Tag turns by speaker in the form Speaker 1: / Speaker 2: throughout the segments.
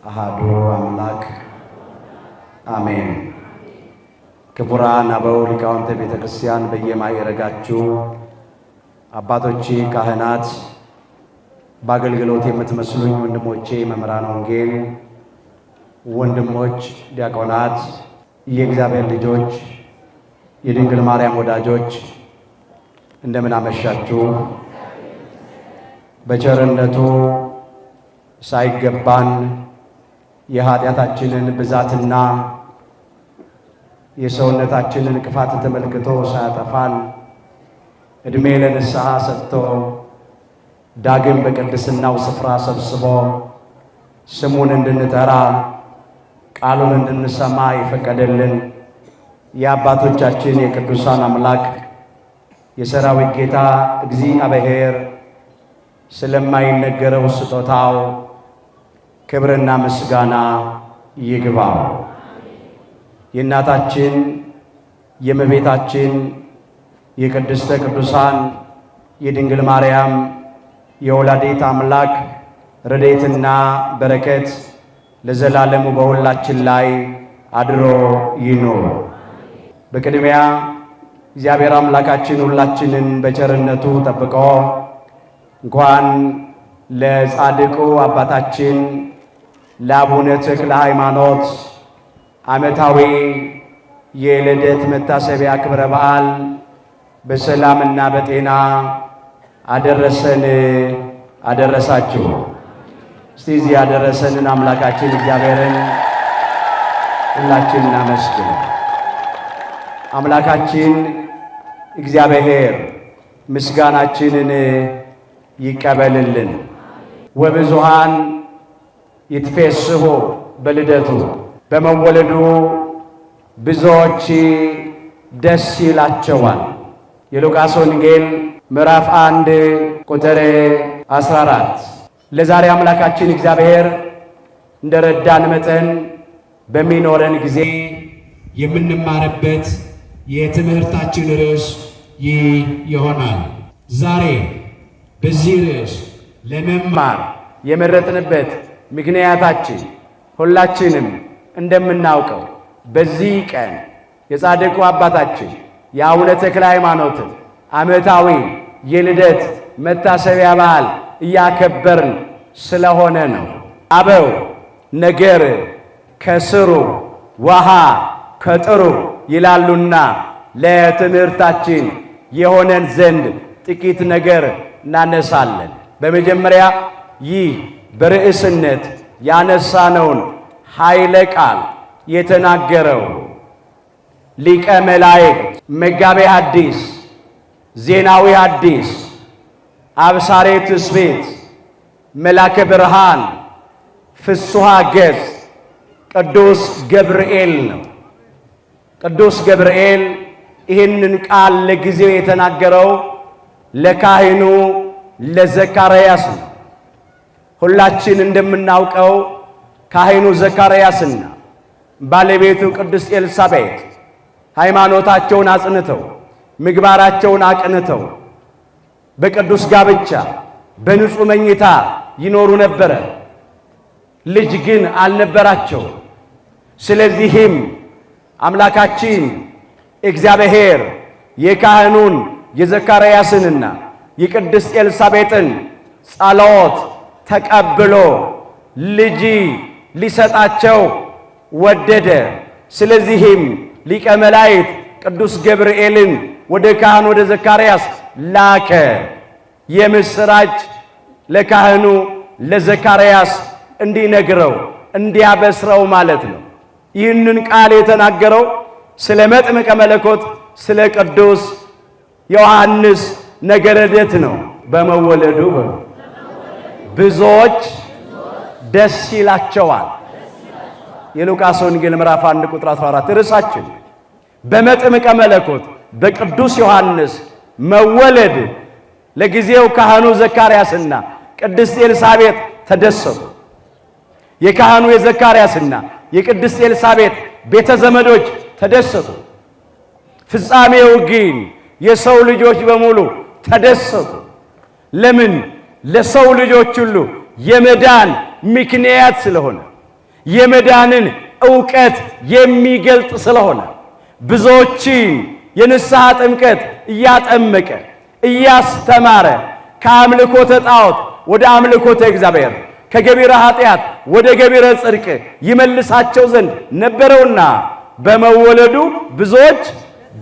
Speaker 1: አሃዱ አምላክ አሜን። ክቡራን አበው ሊቃውንተ ቤተ ክርስቲያን በየማዕረጋችሁ አባቶቼ ካህናት፣ በአገልግሎት የምትመስሉኝ ወንድሞቼ መምህራን ወንጌል፣ ወንድሞች ዲያቆናት፣ የእግዚአብሔር ልጆች፣ የድንግል ማርያም ወዳጆች እንደምን አመሻችሁ። በቸርነቱ ሳይገባን የኃጢአታችንን ብዛትና የሰውነታችንን ክፋት ተመልክቶ ሳያጠፋን ዕድሜ ለንስሐ ሰጥቶ ዳግም በቅድስናው ስፍራ ሰብስቦ ስሙን እንድንጠራ ቃሉን እንድንሰማ የፈቀደልን የአባቶቻችን የቅዱሳን አምላክ የሰራዊት ጌታ እግዚአብሔር ስለማይነገረው ስጦታው ክብርና ምስጋና ይግባው። የእናታችን የእመቤታችን የቅድስተ ቅዱሳን የድንግል ማርያም የወላዲተ አምላክ ረድኤትና በረከት ለዘላለሙ በሁላችን ላይ አድሮ ይኑር። በቅድሚያ እግዚአብሔር አምላካችን ሁላችንን በቸርነቱ ጠብቆ እንኳን ለጻድቁ አባታችን ለአቡነ ተክለ ሃይማኖት ዓመታዊ የልደት መታሰቢያ ክብረ በዓል በሰላምና በጤና አደረሰን አደረሳችሁ። እስቲ እዚህ ያደረሰንን አምላካችን እግዚአብሔርን ሁላችን እናመስግን። አምላካችን እግዚአብሔር ምስጋናችንን ይቀበልልን። ወብዙሃን ይትፌስሑ በልደቱ፣ በመወለዱ ብዙዎች ደስ ይላቸዋል። የሉቃስ ወንጌል ምዕራፍ 1 ቁጥር 14። ለዛሬ አምላካችን እግዚአብሔር እንደረዳን መጠን በሚኖረን ጊዜ የምንማርበት የትምህርታችን ርዕስ ይህ ይሆናል። ዛሬ በዚህ ርዕስ ለመማር የመረጥንበት ምክንያታችን ሁላችንም እንደምናውቀው በዚህ ቀን የጻድቁ አባታችን የአቡነ ተክለ ሃይማኖትን ዓመታዊ የልደት መታሰቢያ በዓል እያከበርን ስለሆነ ነው። አበው ነገር ከስሩ ውሃ ከጥሩ ይላሉና ለትምህርታችን የሆነን ዘንድ ጥቂት ነገር እናነሳለን። በመጀመሪያ ይህ በርዕስነት ያነሳነውን ኃይለ ቃል የተናገረው ሊቀ መላእክት መጋቤ ሐዲስ ዜናዊ ሐዲስ አብሳሬ ትስብእት መላከ ብርሃን ፍሱሐ ገጽ ቅዱስ ገብርኤል ነው። ቅዱስ ገብርኤል ይህንን ቃል ለጊዜው የተናገረው ለካህኑ ለዘካርያስ ነው። ሁላችን እንደምናውቀው ካህኑ ዘካርያስና ባለቤቱ ቅድስት ኤልሳቤጥ ሃይማኖታቸውን አጽንተው ምግባራቸውን አቅንተው በቅዱስ ጋብቻ በንጹሕ መኝታ ይኖሩ ነበረ። ልጅ ግን አልነበራቸው። ስለዚህም አምላካችን እግዚአብሔር የካህኑን የዘካርያስንና የቅድስት ኤልሳቤጥን ጸሎት ተቀብሎ ልጅ ሊሰጣቸው ወደደ። ስለዚህም ሊቀ መላእክት ቅዱስ ገብርኤልን ወደ ካህኑ ወደ ዘካርያስ ላከ። የምስራች ለካህኑ ለዘካርያስ እንዲነግረው እንዲያበስረው ማለት ነው። ይህንን ቃል የተናገረው ስለ መጥምቀ መለኮት ስለ ቅዱስ ዮሐንስ ነገረ ልደት ነው። በመወለዱ ብዙዎች ደስ ይላቸዋል። የሉቃስ ወንጌል ምዕራፍ 1 ቁጥር 14 ርዕሳችን በመጥምቀ መለኮት በቅዱስ ዮሐንስ መወለድ ለጊዜው ካህኑ ዘካርያስና ቅድስት ኤልሳቤጥ ተደሰቱ። የካህኑ የዘካርያስና የቅድስት ኤልሳቤጥ ቤተ ዘመዶች ተደሰቱ። ፍጻሜው ግን የሰው ልጆች በሙሉ ተደሰቱ። ለምን? ለሰው ልጆች ሁሉ የመዳን ምክንያት ስለሆነ የመዳንን ዕውቀት የሚገልጥ ስለሆነ ብዙዎችን የንስሐ ጥምቀት እያጠመቀ እያስተማረ ከአምልኮተ ጣዖት ወደ አምልኮተ እግዚአብሔር ከገቢረ ኃጢአት ወደ ገቢረ ጽድቅ ይመልሳቸው ዘንድ ነበረውና በመወለዱ ብዙዎች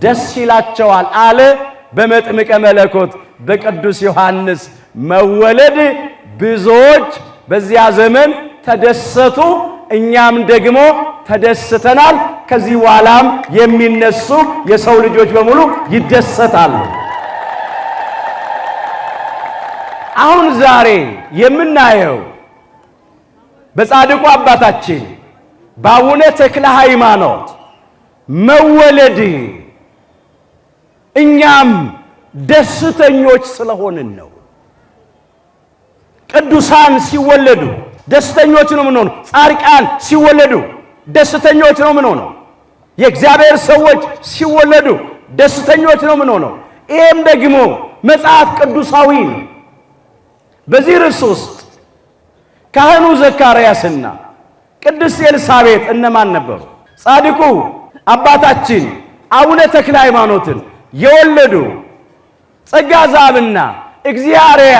Speaker 1: ደስ ይላቸዋል አለ። በመጥምቀ መለኮት በቅዱስ ዮሐንስ መወለድ ብዙዎች በዚያ ዘመን ተደሰቱ። እኛም ደግሞ ተደስተናል። ከዚህ በኋላም የሚነሱ የሰው ልጆች በሙሉ ይደሰታሉ። አሁን ዛሬ የምናየው በጻድቁ አባታችን በአቡነ ተክለ ሃይማኖት መወለድ እኛም ደስተኞች ስለሆንን ነው። ቅዱሳን ሲወለዱ ደስተኞች ነው የምንሆነው። ጻድቃን ሲወለዱ ደስተኞች ነው የምንሆነው። የእግዚአብሔር ሰዎች ሲወለዱ ደስተኞች ነው የምንሆነው። ይህም ደግሞ መጽሐፍ ቅዱሳዊ ነው። በዚህ ርዕስ ውስጥ ካህኑ ዘካርያስና ቅድስት ኤልሳቤጥ እነማን ነበሩ? ጻድቁ አባታችን አቡነ ተክለ ሃይማኖትን የወለዱ ጸጋ ዘአብና እግዚአርያ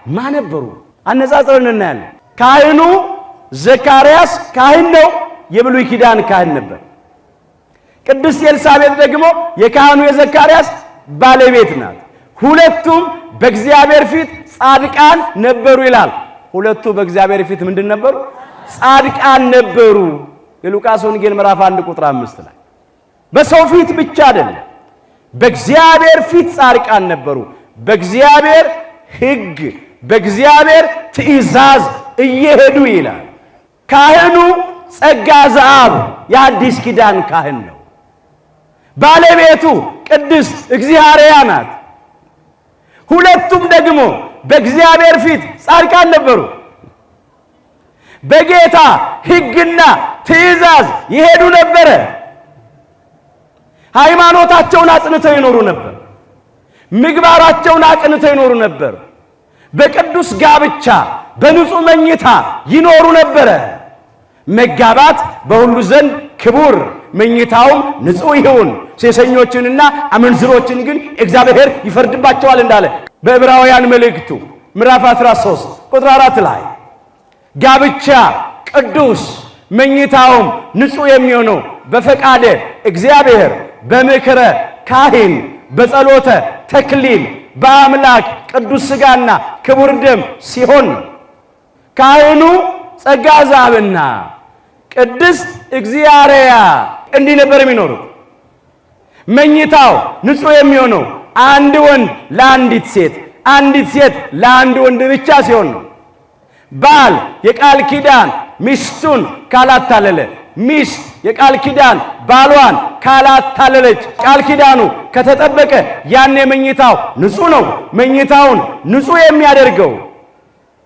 Speaker 1: ማን ነበሩ? አነጻጽረን እናያለን። ካህኑ ዘካርያስ ካህን ነው፣ የብሉይ ኪዳን ካህን ነበር። ቅድስት ኤልሳቤጥ ደግሞ የካህኑ የዘካርያስ ባለቤት ናት። ሁለቱም በእግዚአብሔር ፊት ጻድቃን ነበሩ ይላል። ሁለቱ በእግዚአብሔር ፊት ምንድን ነበሩ? ጻድቃን ነበሩ። የሉቃስ ወንጌል ምዕራፍ 1 ቁጥር 5 ላይ በሰው ፊት ብቻ አይደለም፣ በእግዚአብሔር ፊት ጻድቃን ነበሩ። በእግዚአብሔር ሕግ በእግዚአብሔር ትእዛዝ እየሄዱ ይላል። ካህኑ ጸጋ ዘአብ የአዲስ ኪዳን ካህን ነው። ባለቤቱ ቅድስት እግዚአርያ ናት። ሁለቱም ደግሞ በእግዚአብሔር ፊት ጻድቃን ነበሩ። በጌታ ሕግና ትእዛዝ ይሄዱ ነበረ። ሃይማኖታቸውን አጽንተው ይኖሩ ነበር። ምግባራቸውን አቅንተው ይኖሩ ነበር። በቅዱስ ጋብቻ በንጹህ መኝታ ይኖሩ ነበረ። መጋባት በሁሉ ዘንድ ክቡር፣ መኝታውም ንጹህ ይሁን፣ ሴሰኞችንና አመንዝሮችን ግን እግዚአብሔር ይፈርድባቸዋል እንዳለ በዕብራውያን መልእክቱ ምዕራፍ 13 ቁጥር 4 ላይ ጋብቻ ቅዱስ መኝታውም ንጹህ የሚሆነው በፈቃደ እግዚአብሔር በምክረ ካህን በጸሎተ ተክሊል በአምላክ ቅዱስ ሥጋና ክቡር ደም ሲሆን ነው። ካህኑ ጸጋ ዘአብና ቅድስት እግዚአርያ እንዲህ ነበር የሚኖሩት። መኝታው ንጹህ የሚሆነው አንድ ወንድ ለአንዲት ሴት፣ አንዲት ሴት ለአንድ ወንድ ብቻ ሲሆን ነው። ባል የቃል ኪዳን ሚስቱን ካላታለለ፣ ሚስት የቃል ኪዳን ባሏን ካላታለለች፣ ቃል ኪዳኑ ከተጠበቀ ያኔ መኝታው ንጹህ ነው። መኝታውን ንጹህ የሚያደርገው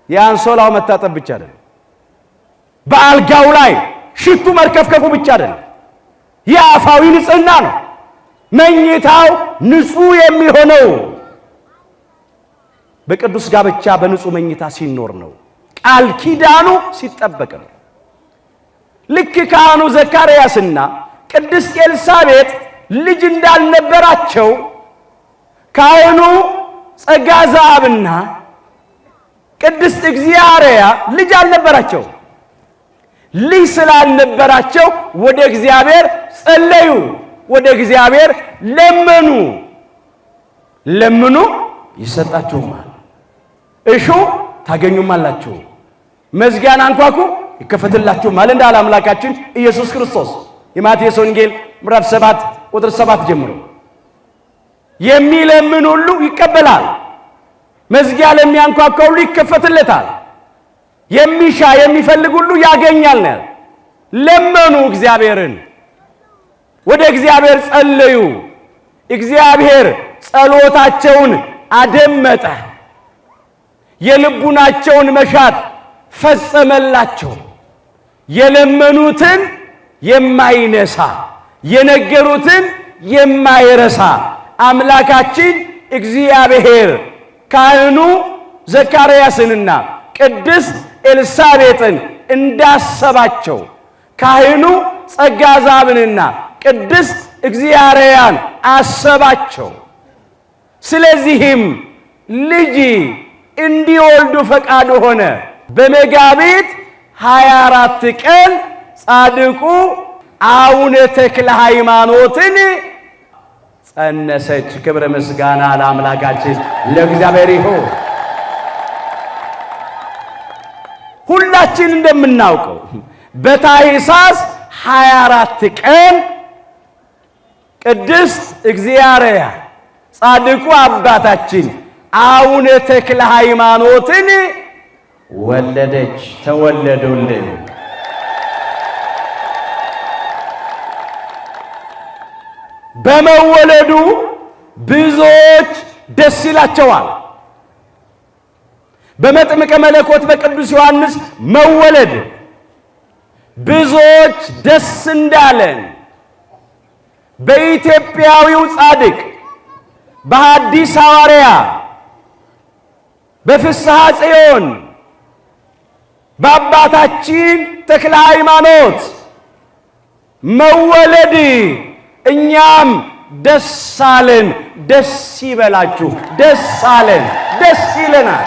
Speaker 1: የአንሶላው መታጠብ ብቻ አይደለም፣ በአልጋው ላይ ሽቱ መርከፍከፉ ብቻ አይደለም፣ የአፋዊ ንጽህና ነው። መኝታው ንጹህ የሚሆነው በቅዱስ ጋብቻ በንጹህ መኝታ ሲኖር ነው። ቃል ኪዳኑ ሲጠበቅ ነው። ልክ ካህኑ ዘካርያስና ቅድስት ኤልሳቤጥ ልጅ እንዳልነበራቸው ካህኑ ጸጋ ዘአብና ቅድስት እግዚአርያ ልጅ አልነበራቸው። ልጅ ስላልነበራቸው ወደ እግዚአብሔር ጸለዩ፣ ወደ እግዚአብሔር ለመኑ። ለምኑ ይሰጣችሁማል፣ እሹ ታገኙማላችሁ፣ መዝጊያን አንኳኩ ይከፈትላችሁማል እንዳለ አምላካችን ኢየሱስ ክርስቶስ የማቴዎስ ወንጌል ምዕራፍ 7 ቁጥር 7 ጀምሮ የሚለምን ሁሉ ይቀበላል፣ መዝጊያ ለሚያንኳኳ ሁሉ ይከፈትለታል፣ የሚሻ የሚፈልግ ሁሉ ያገኛል ነው። ለመኑ እግዚአብሔርን፣ ወደ እግዚአብሔር ጸለዩ። እግዚአብሔር ጸሎታቸውን አደመጠ፣ የልቡናቸውን መሻት ፈጸመላቸው። የለመኑትን የማይነሳ የነገሩትን የማይረሳ አምላካችን እግዚአብሔር ካህኑ ዘካርያስንና ቅድስት ኤልሳቤጥን እንዳሰባቸው ካህኑ ጸጋ ዘአብንና ቅድስት እግዚአርያን አሰባቸው። ስለዚህም ልጅ እንዲወልዱ ፈቃዱ ሆነ። በመጋቢት 24 ቀን ጻድቁ አቡነ ተክለ ሃይማኖትን ጸነሰች። ክብረ ምስጋና ለአምላካችን ለእግዚአብሔር ይሁን። ሁላችን እንደምናውቀው በታኅሳስ 24 ቀን ቅድስት እግዚአርያ ጻድቁ አባታችን አቡነ ተክለ ሃይማኖትን ወለደች፣ ተወለዱልን። በመወለዱ ብዙዎች ደስ ይላቸዋል። በመጥምቀ መለኮት በቅዱስ ዮሐንስ መወለድ ብዙዎች ደስ እንዳለን በኢትዮጵያዊው ጻድቅ በሐዲስ ሐዋርያ በፍስሐ ጽዮን በአባታችን ተክለ ሃይማኖት መወለድ እኛም ደስ አለን። ደስ ይበላችሁ። ደስ አለን፣ ደስ ይለናል።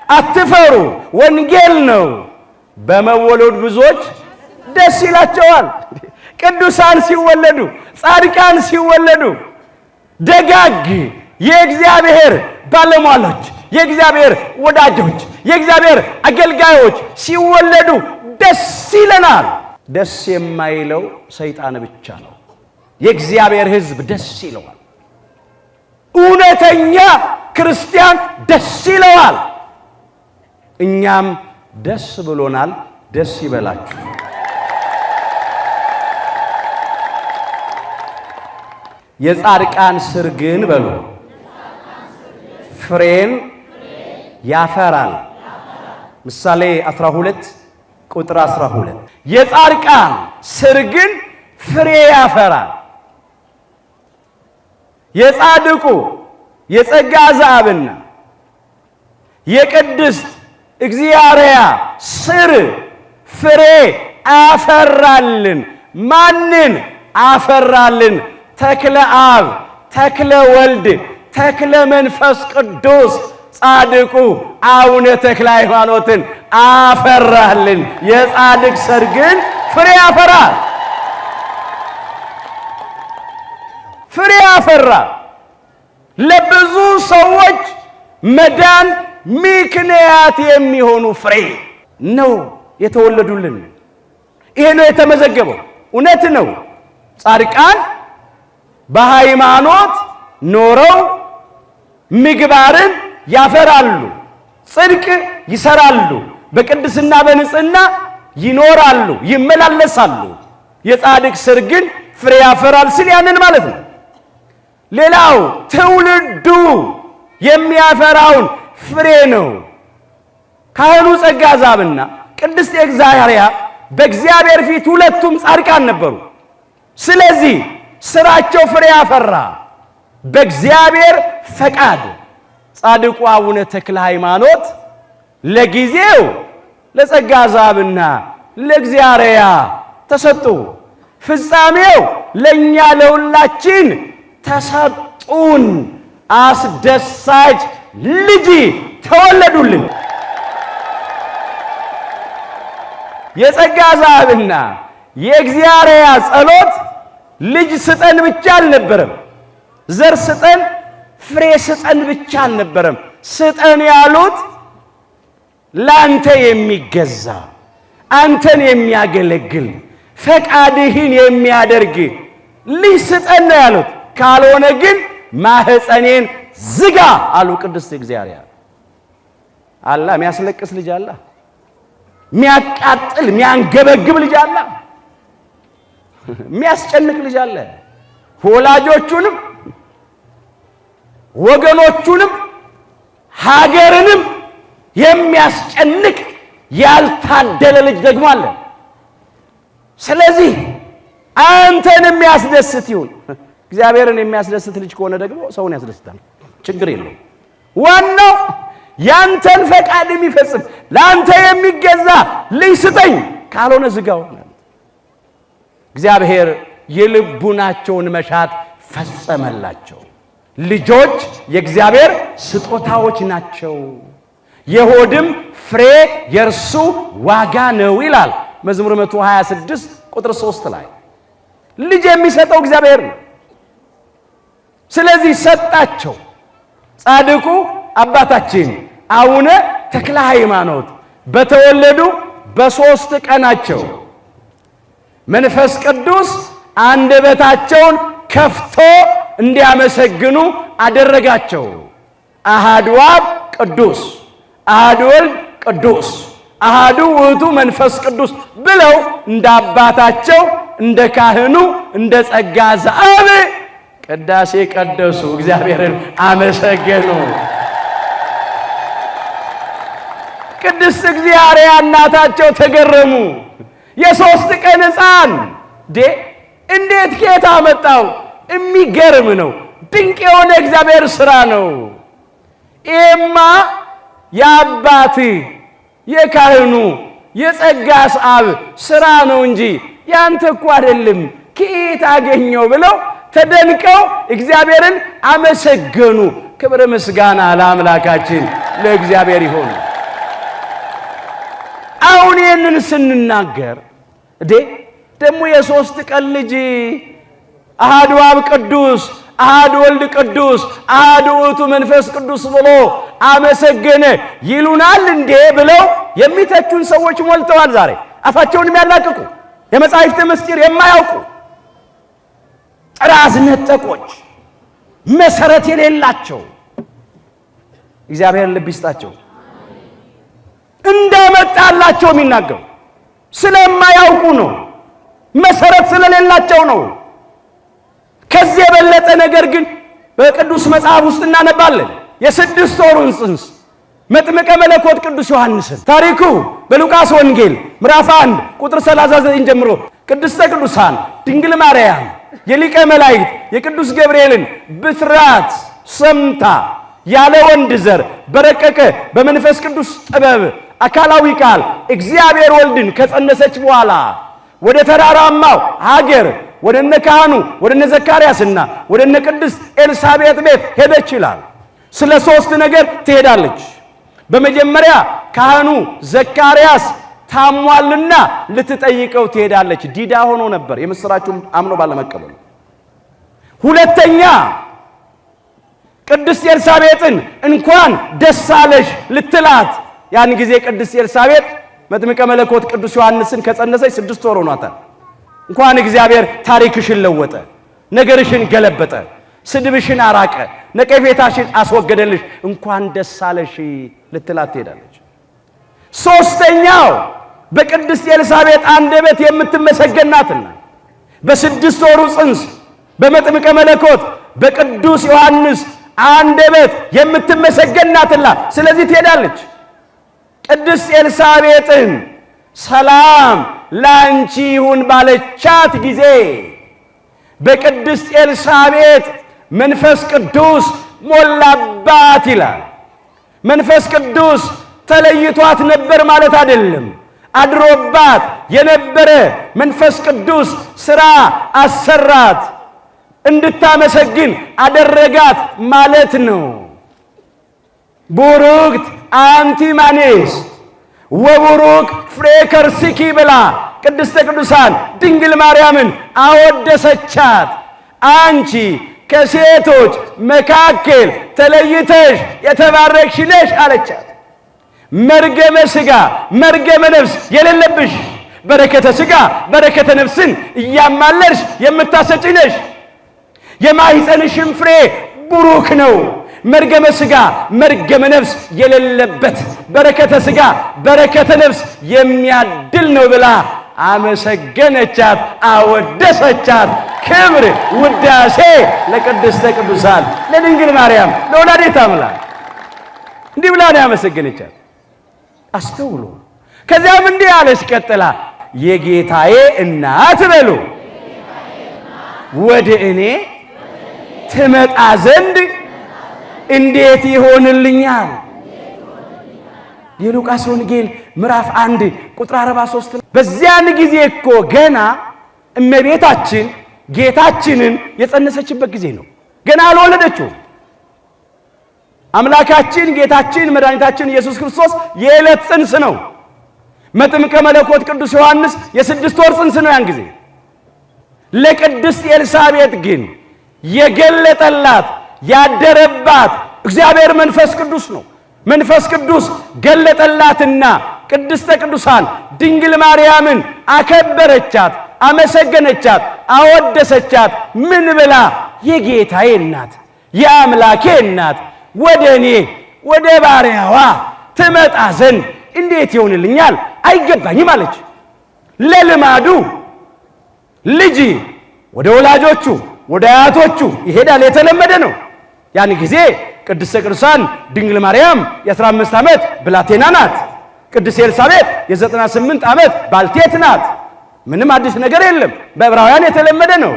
Speaker 1: አትፈሩ፣ ወንጌል ነው። በመወለዱ ብዙዎች ደስ ይላቸዋል። ቅዱሳን ሲወለዱ፣ ጻድቃን ሲወለዱ፣ ደጋግ የእግዚአብሔር ባለሟሎች፣ የእግዚአብሔር ወዳጆች፣ የእግዚአብሔር አገልጋዮች ሲወለዱ ደስ ይለናል። ደስ የማይለው ሰይጣን ብቻ ነው። የእግዚአብሔር ሕዝብ ደስ ይለዋል። እውነተኛ ክርስቲያን ደስ ይለዋል። እኛም ደስ ብሎናል። ደስ ይበላችሁ። የጻድቃን ሥር ግን በሉ ፍሬን ያፈራል። ምሳሌ 12 ቁጥር 12 የጻድቃን ሥር ግን ፍሬ ያፈራል። የጻድቁ የጸጋ ዘአብና የቅድስት እግዚአርያ ሥር ፍሬ አፈራልን። ማንን አፈራልን? ተክለ አብ፣ ተክለ ወልድ፣ ተክለ መንፈስ ቅዱስ ጻድቁ አቡነ ተክለ ሃይማኖትን አፈራልን። የጻድቅ ሥር ግን ፍሬ ያፈራል። ፍሬ ያፈራ ለብዙ ሰዎች መዳን ምክንያት የሚሆኑ ፍሬ ነው የተወለዱልን። ይሄ ነው የተመዘገበው። እውነት ነው። ጻድቃን በሃይማኖት ኖረው ምግባርን ያፈራሉ፣ ጽድቅ ይሰራሉ፣ በቅድስና በንጽህና ይኖራሉ፣ ይመላለሳሉ። የጻድቅ ሥር ግን ፍሬ ያፈራል ሲል ያንን ማለት ነው። ሌላው ትውልዱ የሚያፈራውን ፍሬ ነው። ካህኑ ጸጋ ዘአብና ቅድስት እግዚአርያ በእግዚአብሔር ፊት ሁለቱም ጻድቃን ነበሩ። ስለዚህ ሥራቸው ፍሬ ያፈራ። በእግዚአብሔር ፈቃድ ጻድቁ አቡነ ተክለ ሃይማኖት ለጊዜው ለጸጋ ዘአብና ለእግዚአርያ ተሰጡ። ፍጻሜው ለእኛ ለሁላችን ተሰጡን። አስደሳች ልጅ ተወለዱልን። የጸጋ ዘአብና የእግዚአርያ ጸሎት ልጅ ስጠን ብቻ አልነበረም። ዘር ስጠን፣ ፍሬ ስጠን ብቻ አልነበረም። ስጠን ያሉት ለአንተ የሚገዛ አንተን የሚያገለግል ፈቃድህን የሚያደርግ ልጅ ስጠን ነው ያሉት። ካልሆነ ግን ማህፀኔን ዝጋ አሉ ቅድስት እግዚአብሔር። አላ የሚያስለቅስ ልጅ አላ፣ የሚያቃጥል የሚያንገበግብ ልጅ አላ፣ የሚያስጨንቅ ልጅ አለ። ወላጆቹንም ወገኖቹንም ሀገርንም የሚያስጨንቅ ያልታደለ ልጅ ደግሞ አለ። ስለዚህ አንተን የሚያስደስት ይሁን። እግዚአብሔርን የሚያስደስት ልጅ ከሆነ ደግሞ ሰውን ያስደስታል፣ ችግር የለውም። ዋናው ያንተን ፈቃድ የሚፈጽም ለአንተ የሚገዛ ልጅ ስጠኝ፣ ካልሆነ ዝጋው። እግዚአብሔር የልቡናቸውን መሻት ፈጸመላቸው። ልጆች የእግዚአብሔር ስጦታዎች ናቸው፣ የሆድም ፍሬ የእርሱ ዋጋ ነው ይላል መዝሙር 126 ቁጥር 3 ላይ። ልጅ የሚሰጠው እግዚአብሔር ነው። ስለዚህ ሰጣቸው። ጻድቁ አባታችን አቡነ ተክለ ሃይማኖት በተወለዱ በ3 ቀናቸው መንፈስ ቅዱስ አንደበታቸውን ከፍቶ እንዲያመሰግኑ አደረጋቸው። አሐዱ አብ ቅዱስ፣ አሐዱ ወልድ ቅዱስ፣ አሐዱ ውእቱ መንፈስ ቅዱስ ብለው እንደ አባታቸው እንደ ካህኑ እንደ ጸጋ ዘአብ ቅዳሴ ቀደሱ፣ እግዚአብሔርን አመሰገኑ። ቅድስት እግዚአብሔር እናታቸው ተገረሙ። የ3 ቀን ሕፃን እንዴት ጌታ መጣው? የሚገርም ነው። ድንቅ የሆነ እግዚአብሔር ሥራ ነው። ይሄማ የአባት የካህኑ የጸጋስ አብ ሥራ ነው እንጂ ያንተ እኮ አይደለም፣ ከየት አገኘው ብለው ተደንቀው እግዚአብሔርን አመሰገኑ። ክብር ምስጋና ለአምላካችን ለእግዚአብሔር ይሁን። አሁን ይህንን ስንናገር ደግሞ የ3 ቀን ልጅ አሐዱ አብ ቅዱስ፣ አሐዱ ወልድ ቅዱስ፣ አሐዱ ውእቱ መንፈስ ቅዱስ ብሎ አመሰገነ ይሉናል እንዴ ብለው የሚተቹን ሰዎች ሞልተዋል። ዛሬ አፋቸውን የሚያላቅቁ የመጻሕፍት ምስጢር የማያውቁ ጥራዝ ነጠቆች፣ መሰረት የሌላቸው እግዚአብሔር ልብ ይስጣቸው። እንዳመጣላቸው የሚናገሩ ስለማያውቁ ነው፣ መሰረት ስለሌላቸው ነው። ከዚህ የበለጠ ነገር ግን በቅዱስ መጽሐፍ ውስጥ እናነባለን። የ6 ወሩን ጽንስ መጥምቀ መለኮት ቅዱስ ዮሐንስን ታሪኩ በሉቃስ ወንጌል ምዕራፍ 1 ቁጥር 39 ጀምሮ ቅድስተ ቅዱሳን ድንግል ማርያም የሊቀ መላእክት የቅዱስ ገብርኤልን ብስራት ሰምታ ያለ ወንድ ዘር በረቀቀ በመንፈስ ቅዱስ ጥበብ አካላዊ ቃል እግዚአብሔር ወልድን ከጸነሰች በኋላ ወደ ተራራማው ሀገር ወደ እነ ካህኑ ወደ እነ ዘካርያስና ወደ እነ ቅድስት ኤልሳቤጥ ቤት ሄደች ይላል። ስለ 3 ነገር ትሄዳለች። በመጀመሪያ ካህኑ ዘካርያስ ታሟልና ልትጠይቀው ትሄዳለች። ዲዳ ሆኖ ነበር፣ የምስራቹን አምኖ ባለመቀበሉ። ሁለተኛ ቅድስት ኤልሳቤጥን እንኳን ደስ አለሽ ልትላት፣ ያን ጊዜ ቅድስት ኤልሳቤጥ መጥምቀ መለኮት ቅዱስ ዮሐንስን ከጸነሰች 6 ወር ሆኗታል። እንኳን እግዚአብሔር ታሪክሽን ለወጠ፣ ነገርሽን ገለበጠ፣ ስድብሽን አራቀ፣ ነቀፌታሽን አስወገደልሽ፣ እንኳን ደስ አለሽ ልትላት ትሄዳለች። ሶስተኛው በቅድስት ኤልሳቤጥ አንደበት የምትመሰገናትና በ6 ወሩ ጽንስ በመጥምቀ መለኮት በቅዱስ ዮሐንስ አንደበት የምትመሰገናትና ስለዚህ ትሄዳለች። ቅድስት ኤልሳቤጥን ሰላም ላንቺ ይሁን ባለቻት ጊዜ በቅድስት ኤልሳቤጥ መንፈስ ቅዱስ ሞላባት ይላል። መንፈስ ቅዱስ ተለይቷት ነበር ማለት አይደለም። አድሮባት የነበረ መንፈስ ቅዱስ ሥራ አሰራት፣ እንድታመሰግን አደረጋት ማለት ነው። ቡሩክት አንቲ እምአንስት ወቡሩክ ፍሬ ከርስኪ ብላ ቅድስተ ቅዱሳን ድንግል ማርያምን አወደሰቻት። አንቺ ከሴቶች መካከል ተለይተሽ የተባረክሽ ነሽ አለቻት። መርገመ ሥጋ መርገመ ነፍስ የሌለብሽ፣ በረከተ ሥጋ በረከተ ነፍስን እያማለልሽ የምታሰጪ ነሽ። የማኅፀንሽም ፍሬ ቡሩክ ነው፣ መርገመ ሥጋ መርገመ ነፍስ የሌለበት፣ በረከተ ሥጋ በረከተ ነፍስ የሚያድል ነው ብላ አመሰገነቻት፣ አወደሰቻት። ክብር ውዳሴ ለቅድስተ ቅዱሳን ለድንግል ማርያም ለወላዲተ አምላክ። እንዲህ ብላ ነው ያመሰገነቻት። አስተውሉ። ከዚያም እንዲህ አለች ቀጥላ፣ የጌታዬ እናት በሉ ወደ እኔ ትመጣ ዘንድ እንዴት ይሆንልኛል? የሉቃስ ወንጌል ምዕራፍ 1 ቁጥር 43 በዚያን ጊዜ እኮ ገና እመቤታችን ጌታችንን የጸነሰችበት ጊዜ ነው። ገና አልወለደችው። አምላካችን ጌታችን መድኃኒታችን ኢየሱስ ክርስቶስ የዕለት ጽንስ ነው። መጥምቀ መለኮት ቅዱስ ዮሐንስ የ6 ወር ጽንስ ነው ያን ጊዜ። ለቅድስት ኤልሳቤጥ ግን የገለጠላት ያደረባት እግዚአብሔር መንፈስ ቅዱስ ነው። መንፈስ ቅዱስ ገለጠላትና ቅድስተ ቅዱሳን ድንግል ማርያምን አከበረቻት፣ አመሰገነቻት፣ አወደሰቻት። ምን ብላ? የጌታዬ እናት የአምላኬ እናት ወደ እኔ ወደ ባሪያዋ ትመጣ ዘንድ እንዴት ይሆንልኛል? አይገባኝም አለች። ለልማዱ ልጅ ወደ ወላጆቹ ወደ አያቶቹ ይሄዳል፣ የተለመደ ነው። ያን ጊዜ ቅድስተ ቅዱሳን ድንግል ማርያም የ15 ዓመት ብላቴና ናት። ቅድስት ኤልሳቤጥ የ98 ዓመት ባልቴት ናት። ምንም አዲስ ነገር የለም፣ በዕብራውያን የተለመደ ነው።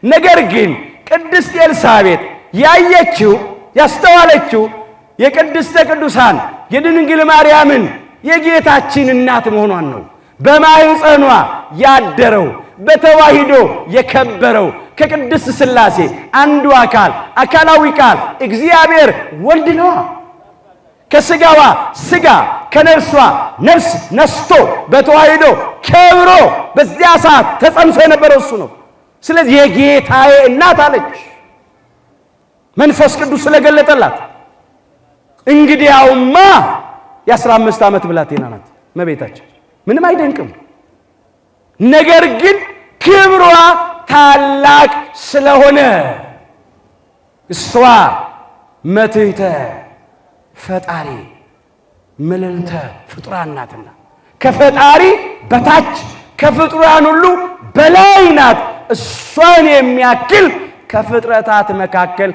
Speaker 1: ነገር ግን ቅድስት ኤልሳቤጥ ያየችው ያስተዋለችው የቅድስተ ቅዱሳን የድንግል ማርያምን የጌታችን እናት መሆኗን ነው። በማኅፀኗ ያደረው በተዋሂዶ የከበረው ከቅድስት ሥላሴ አንዱ አካል አካላዊ ቃል እግዚአብሔር ወልድ ነው። ከሥጋዋ ሥጋ ከነፍሷ ነፍስ ነስቶ በተዋሂዶ ከብሮ በዚያ ሰዓት ተጸንሶ የነበረው እሱ ነው። ስለዚህ የጌታዬ እናት አለች፣ መንፈስ ቅዱስ ስለገለጠላት። እንግዲያውማ የ15 ዓመት ብላቴና ናት እመቤታችን። ምንም አይደንቅም። ነገር ግን ክብሯ ታላቅ ስለሆነ እሷ መትሕተ ፈጣሪ ምልዕልተ ፍጡራን ናትና ከፈጣሪ በታች ከፍጡራን ሁሉ በላይ ናት። እሷን የሚያክል ከፍጥረታት መካከል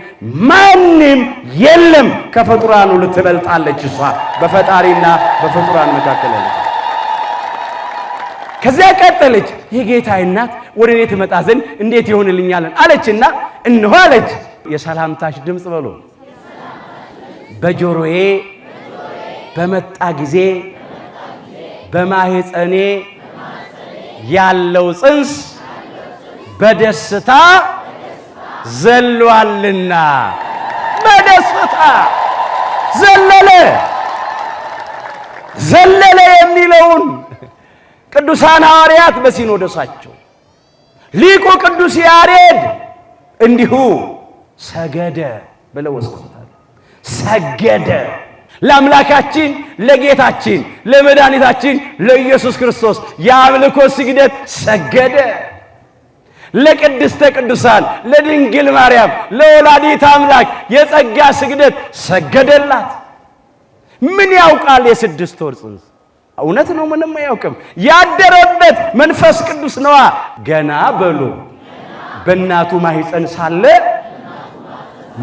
Speaker 1: ማንም የለም። ከፍጡራን ሁሉ ትበልጣለች። እሷ በፈጣሪና በፍጡራን መካከል አለች። ከዚያ ቀጠለች። የጌታዬ እናት ወደ እኔ ትመጣ ዘንድ እንዴት ይሆንልኛል አለችና እነሆ አለች የሰላምታሽ ድምፅ በሉ በጆሮዬ በመጣ ጊዜ በማኅፀኔ ያለው ጽንስ በደስታ ዘሏልና። በደስታ ዘለለ የሚለውን ቅዱሳን ሐዋርያት በሲኖዶሳቸው ሊቁ ቅዱስ ያሬድ እንዲሁ ሰገደ ብለው ወስደውታል። ሰገደ ለአምላካችን ለጌታችን ለመድኃኒታችን ለኢየሱስ ክርስቶስ የአምልኮ ስግደት ሰገደ። ለቅድስተ ቅዱሳን ለድንግል ማርያም ለወላዲተ አምላክ የጸጋ ስግደት ሰገደላት። ምን ያውቃል የ6 ወር ጽንስ? እውነት ነው፣ ምንም አያውቅም። ያደረበት መንፈስ ቅዱስ ነዋ። ገና በሉ በእናቱ ማኅፀን ሳለ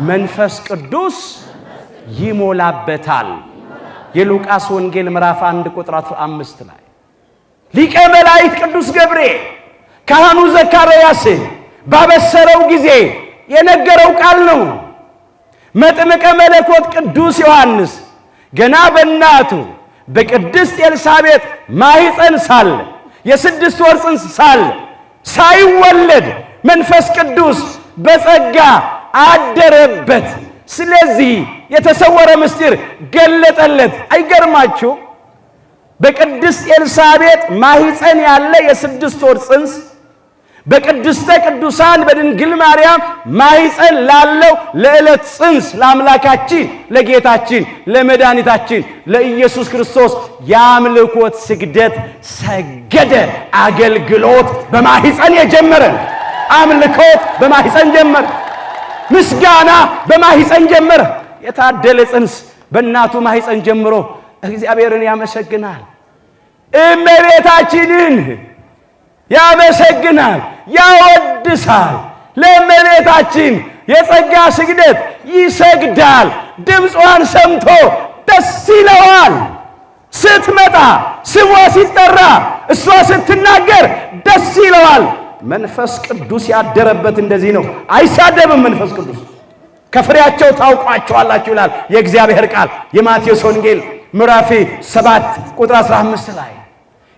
Speaker 1: መንፈስ ቅዱስ ይሞላበታል። የሉቃስ ወንጌል ምዕራፍ 1 ቁጥር 5 ላይ ሊቀ መላእክት ቅዱስ ገብርኤል ካህኑ ዘካርያስን ባበሰረው ጊዜ የነገረው ቃል ነው። መጥምቀ መለኮት ቅዱስ ዮሐንስ ገና በእናቱ በቅድስት ኤልሳቤጥ ማኅፀን ሳለ የ6 ወር ጽንስ ሳለ ሳይወለድ መንፈስ ቅዱስ በጸጋ አደረበት። ስለዚህ የተሰወረ ምስጢር ገለጠለት። አይገርማችሁ? በቅድስት ኤልሳቤጥ ማኅፀን ያለ የ6 ወር ጽንስ በቅድስተ ቅዱሳን በድንግል ማርያም ማኅፀን ላለው ለዕለት ጽንስ ለአምላካችን ለጌታችን ለመድኃኒታችን ለኢየሱስ ክርስቶስ የአምልኮት ስግደት ሰገደ። አገልግሎት በማኅፀን የጀመረ አምልኮት በማኅፀን ጀመረ። ምስጋና በማኅፀን ጀመረ። የታደለ ጽንስ በእናቱ ማኅፀን ጀምሮ እግዚአብሔርን ያመሰግናል። እመቤታችንን ያመሰግናል፣ ያወድሳል። ለእመቤታችን የጸጋ ስግደት ይሰግዳል። ድምጿን ሰምቶ ደስ ይለዋል። ስትመጣ ስሟ ሲጠራ እሷ ስትናገር ደስ ይለዋል። መንፈስ ቅዱስ ያደረበት እንደዚህ ነው። አይሳደብም። መንፈስ ቅዱስ ከፍሬያቸው ታውቋቸዋላችሁ ይላል የእግዚአብሔር ቃል። የማቴዎስ ወንጌል ምዕራፍ 7 ቁጥር 15 ላይ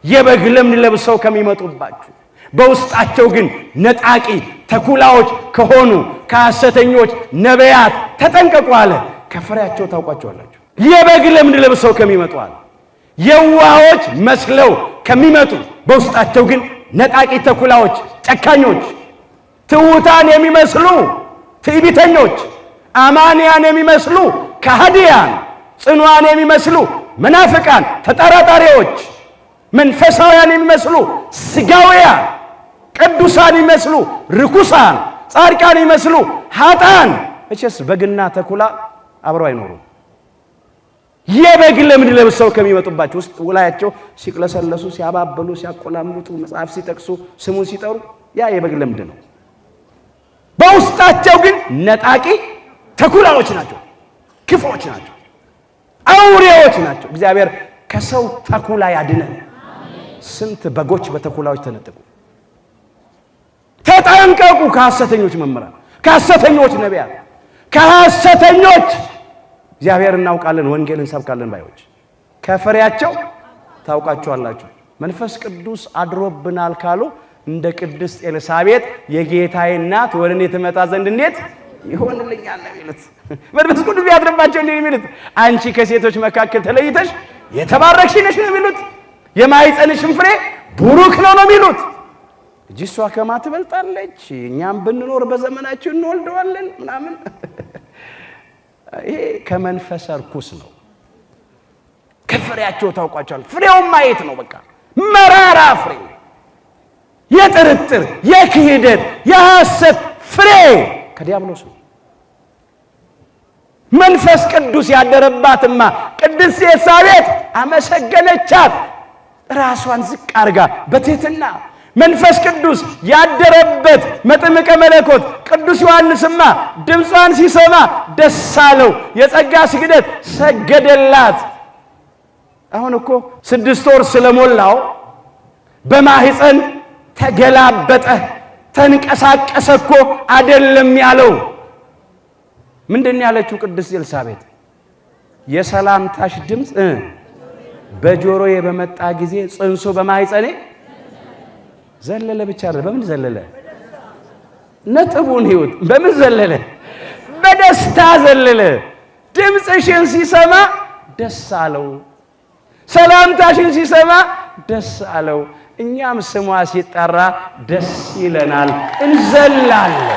Speaker 1: የበግ ለምድ ለብሰው ከሚመጡባችሁ በውስጣቸው ግን ነጣቂ ተኩላዎች ከሆኑ ከሐሰተኞች ነቢያት ተጠንቀቁ አለ። ከፍሬያቸው ታውቋቸዋላችሁ። የበግ ለምድ ለብሰው ከሚመጡ አለ። የዋሆች መስለው ከሚመጡ በውስጣቸው ግን ነጣቂ ተኩላዎች፣ ጨካኞች፣ ትሑታን የሚመስሉ ትዕቢተኞች፣ አማንያን የሚመስሉ ከሃዲያን፣ ጽኑዓን የሚመስሉ መናፍቃን፣ ተጠራጣሪዎች፣ መንፈሳውያን የሚመስሉ ሥጋውያን፣ ቅዱሳን የሚመስሉ ርኩሳን፣ ጻድቃን የሚመስሉ ኃጥአን። እሺስ በግና ተኩላ አብረው አይኖሩም። የበግ ለምድ ለብሰው ከሚመጡባቸው ውስጥ ውላያቸው ሲቅለሰለሱ፣ ሲያባብሉ፣ ሲያቆላምጡ፣ መጽሐፍ ሲጠቅሱ፣ ስሙን ሲጠሩ ያ የበግ ለምድ ነው። በውስጣቸው ግን ነጣቂ ተኩላዎች ናቸው፣ ክፉዎች ናቸው፣ አውሬዎች ናቸው። እግዚአብሔር ከሰው ተኩላ ያድነን። ስንት በጎች በተኩላዎች ተነጠቁ። ተጠንቀቁ ከሐሰተኞች መምህራን፣ ከሐሰተኞች ነቢያት፣ ከሐሰተኞች እግዚአብሔር እናውቃለን ወንጌል እንሰብካለን ባዮች። ከፍሬያቸው ታውቃቸዋላችሁ። መንፈስ ቅዱስ አድሮብናል ካሉ እንደ ቅድስት ኤልሳቤጥ የጌታዬ እናት ወደ እኔ ትመጣ ዘንድ እንዴት ይሆንልኛል ነው የሚሉት። መንፈስ ቅዱስ ቢያድርባቸው እንዴ የሚሉት አንቺ ከሴቶች መካከል ተለይተሽ የተባረክሽ ነሽ ነው የሚሉት። የማኅፀንሽም ፍሬ ቡሩክ ነው ነው የሚሉት። እጅ እሷ ከማ ትበልጣለች፣ እኛም ብንኖር በዘመናችን እንወልደዋለን ምናምን። ይሄ ከመንፈስ ርኩስ ነው። ከፍሬያቸው ታውቋቸዋል። ፍሬውን ማየት ነው በቃ። መራራ ፍሬ፣ የጥርጥር፣ የክህደት፣ የሐሰት ፍሬ ከዲያብሎስ ነው። መንፈስ ቅዱስ ያደረባትማ ቅድስት ኤልሳቤጥ አመሰገነቻት፣ ራሷን ዝቅ አድርጋ በትሕትና። መንፈስ ቅዱስ ያደረበት መጥምቀ መለኮት ቅዱስ ዮሐንስማ ድምጿን ሲሰማ ደስ አለው፣ የጸጋ ስግደት ሰገደላት። አሁን እኮ 6 ወር ስለሞላው በማህፀን ተገላበጠ፣ ተንቀሳቀሰ እኮ አይደለም ያለው። ምንድን ያለችው ቅድስት ኤልሳቤጥ? የሰላምታሽ ድምፅ በጆሮዬ በመጣ ጊዜ ጽንሱ በማህፀኔ ዘለለ። ብቻ አይደል? በምን ዘለለ? ነጥቡን ይሁት። በምን ዘለለ? በደስታ ዘለለ። ድምፅሽን ሲሰማ ደስ አለው፣ ሰላምታሽን ሲሰማ ደስ አለው። እኛም ስሟ ሲጠራ ደስ ይለናል፣ እንዘላለን።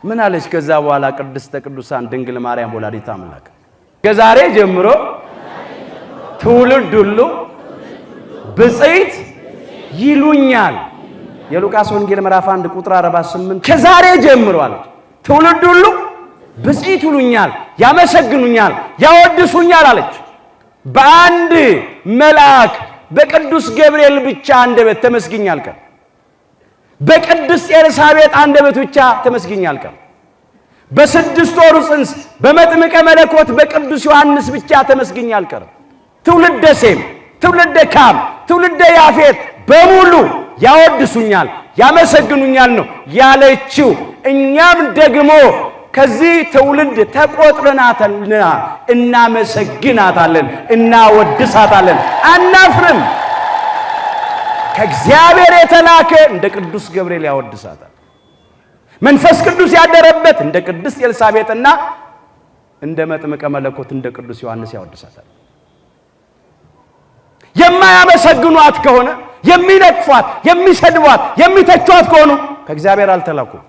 Speaker 1: ምን አለች ከዛ በኋላ ቅድስተ ቅዱሳን ድንግል ማርያም ወላዲተ አምላክ? ከዛሬ ጀምሮ ትውልድ ሁሉ ብፅዕት ይሉኛል። የሉቃስ ወንጌል ምዕራፍ 1 ቁጥር 48 ከዛሬ ጀምሮ አለች ትውልድ ሁሉ ብፅዕት ይሉኛል፣ ያመሰግኑኛል፣ ያወድሱኛል አለች። በአንድ መልአክ በቅዱስ ገብርኤል ብቻ አንደበት ተመስግኝ አልቀር፣ በቅድስት ኤልሳቤጥ አንደበት ብቻ ተመስግኝ አልቀር፣ በ6 ወሩ ጽንስ በመጥምቀ መለኮት በቅዱስ ዮሐንስ ብቻ ተመስግኝ አልቀር። ትውልደ ሴም፣ ትውልደ ካም፣ ትውልደ ያፌት በሙሉ ያወድሱኛል፣ ያመሰግኑኛል ነው ያለችው። እኛም ደግሞ ከዚህ ትውልድ ተቆጥረናልና እናመሰግናታለን፣ እናወድሳታለን፣ አናፍርም። ከእግዚአብሔር የተላከ እንደ ቅዱስ ገብርኤል ያወድሳታል። መንፈስ ቅዱስ ያደረበት እንደ ቅድስት ኤልሳቤጥና እንደ መጥምቀ መለኮት እንደ ቅዱስ ዮሐንስ ያወድሳታል። የማያመሰግኗት ከሆነ የሚነቅፏት፣ የሚሰድቧት፣ የሚተቿት ከሆኑ ከእግዚአብሔር አልተላኩም።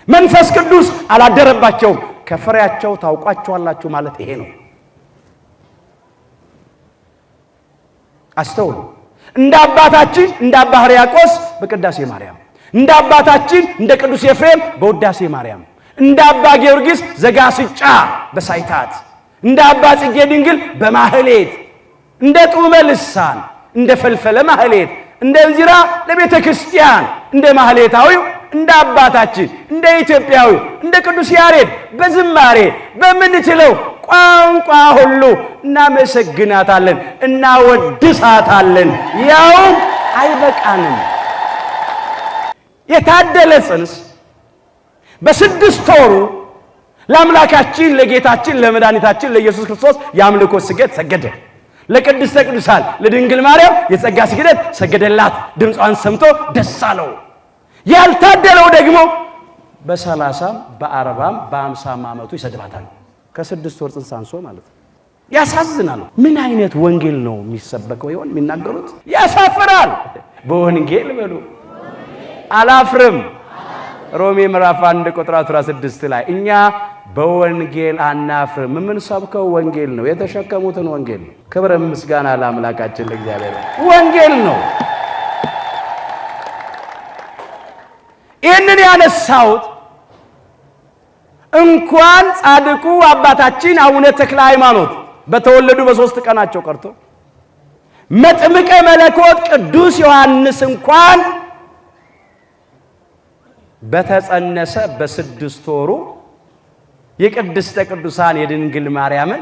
Speaker 1: መንፈስ ቅዱስ አላደረባቸውም። ከፍሬያቸው ታውቋቸዋላችሁ ማለት ይሄ ነው። አስተውሉ። እንደ አባታችን እንደ አባ ሕርያቆስ በቅዳሴ ማርያም፣ እንደ አባታችን እንደ ቅዱስ ኤፍሬም በውዳሴ ማርያም፣ እንደ አባ ጊዮርጊስ ዘጋስጫ በሳይታት፣ እንደ አባ ጽጌ ድንግል በማህሌት፣ እንደ ጡመ ልሳን፣ እንደ ፈልፈለ ማህሌት፣ እንደ እንዚራ ለቤተ ክርስቲያን፣ እንደ ማህሌታዊው እንደ አባታችን እንደ ኢትዮጵያዊ እንደ ቅዱስ ያሬድ በዝማሬ በምንችለው ቋንቋ ሁሉ እናመሰግናታለን፣ እናወድሳታለን። ያውም አይበቃንም። የታደለ ጽንስ በ6 ወሩ ለአምላካችን ለጌታችን ለመድኃኒታችን ለኢየሱስ ክርስቶስ የአምልኮ ስግደት ሰገደ። ለቅድስተ ቅዱሳን ለድንግል ማርያም የጸጋ ስግደት ሰገደላት። ድምጿን ሰምቶ ደስ አለው። ያልታደለው ደግሞ በ30 በ40 በ50 ዓመቱ ይሰድባታል። ከ6 ወር ጽንስ አንሶ ማለት ነው። ያሳዝናል። ምን አይነት ወንጌል ነው የሚሰበከው ይሆን የሚናገሩት? ያሳፍራል። በወንጌል በሉ አላፍርም። ሮሜ ምዕራፍ 1 ቁጥር 16 ላይ እኛ በወንጌል አናፍርም። የምንሰብከው ወንጌል ነው፣ የተሸከሙትን ወንጌል ነው። ክብር ምስጋና ለአምላካችን ለእግዚአብሔር። ወንጌል ነው። ይህንን ያነሳሁት እንኳን ጻድቁ አባታችን አቡነ ተክለ ሃይማኖት በተወለዱ በ3 ቀናቸው ቀርቶ መጥምቀ መለኮት ቅዱስ ዮሐንስ እንኳን በተጸነሰ በ6 ወሩ የቅድስተ ቅዱሳን የድንግል ማርያምን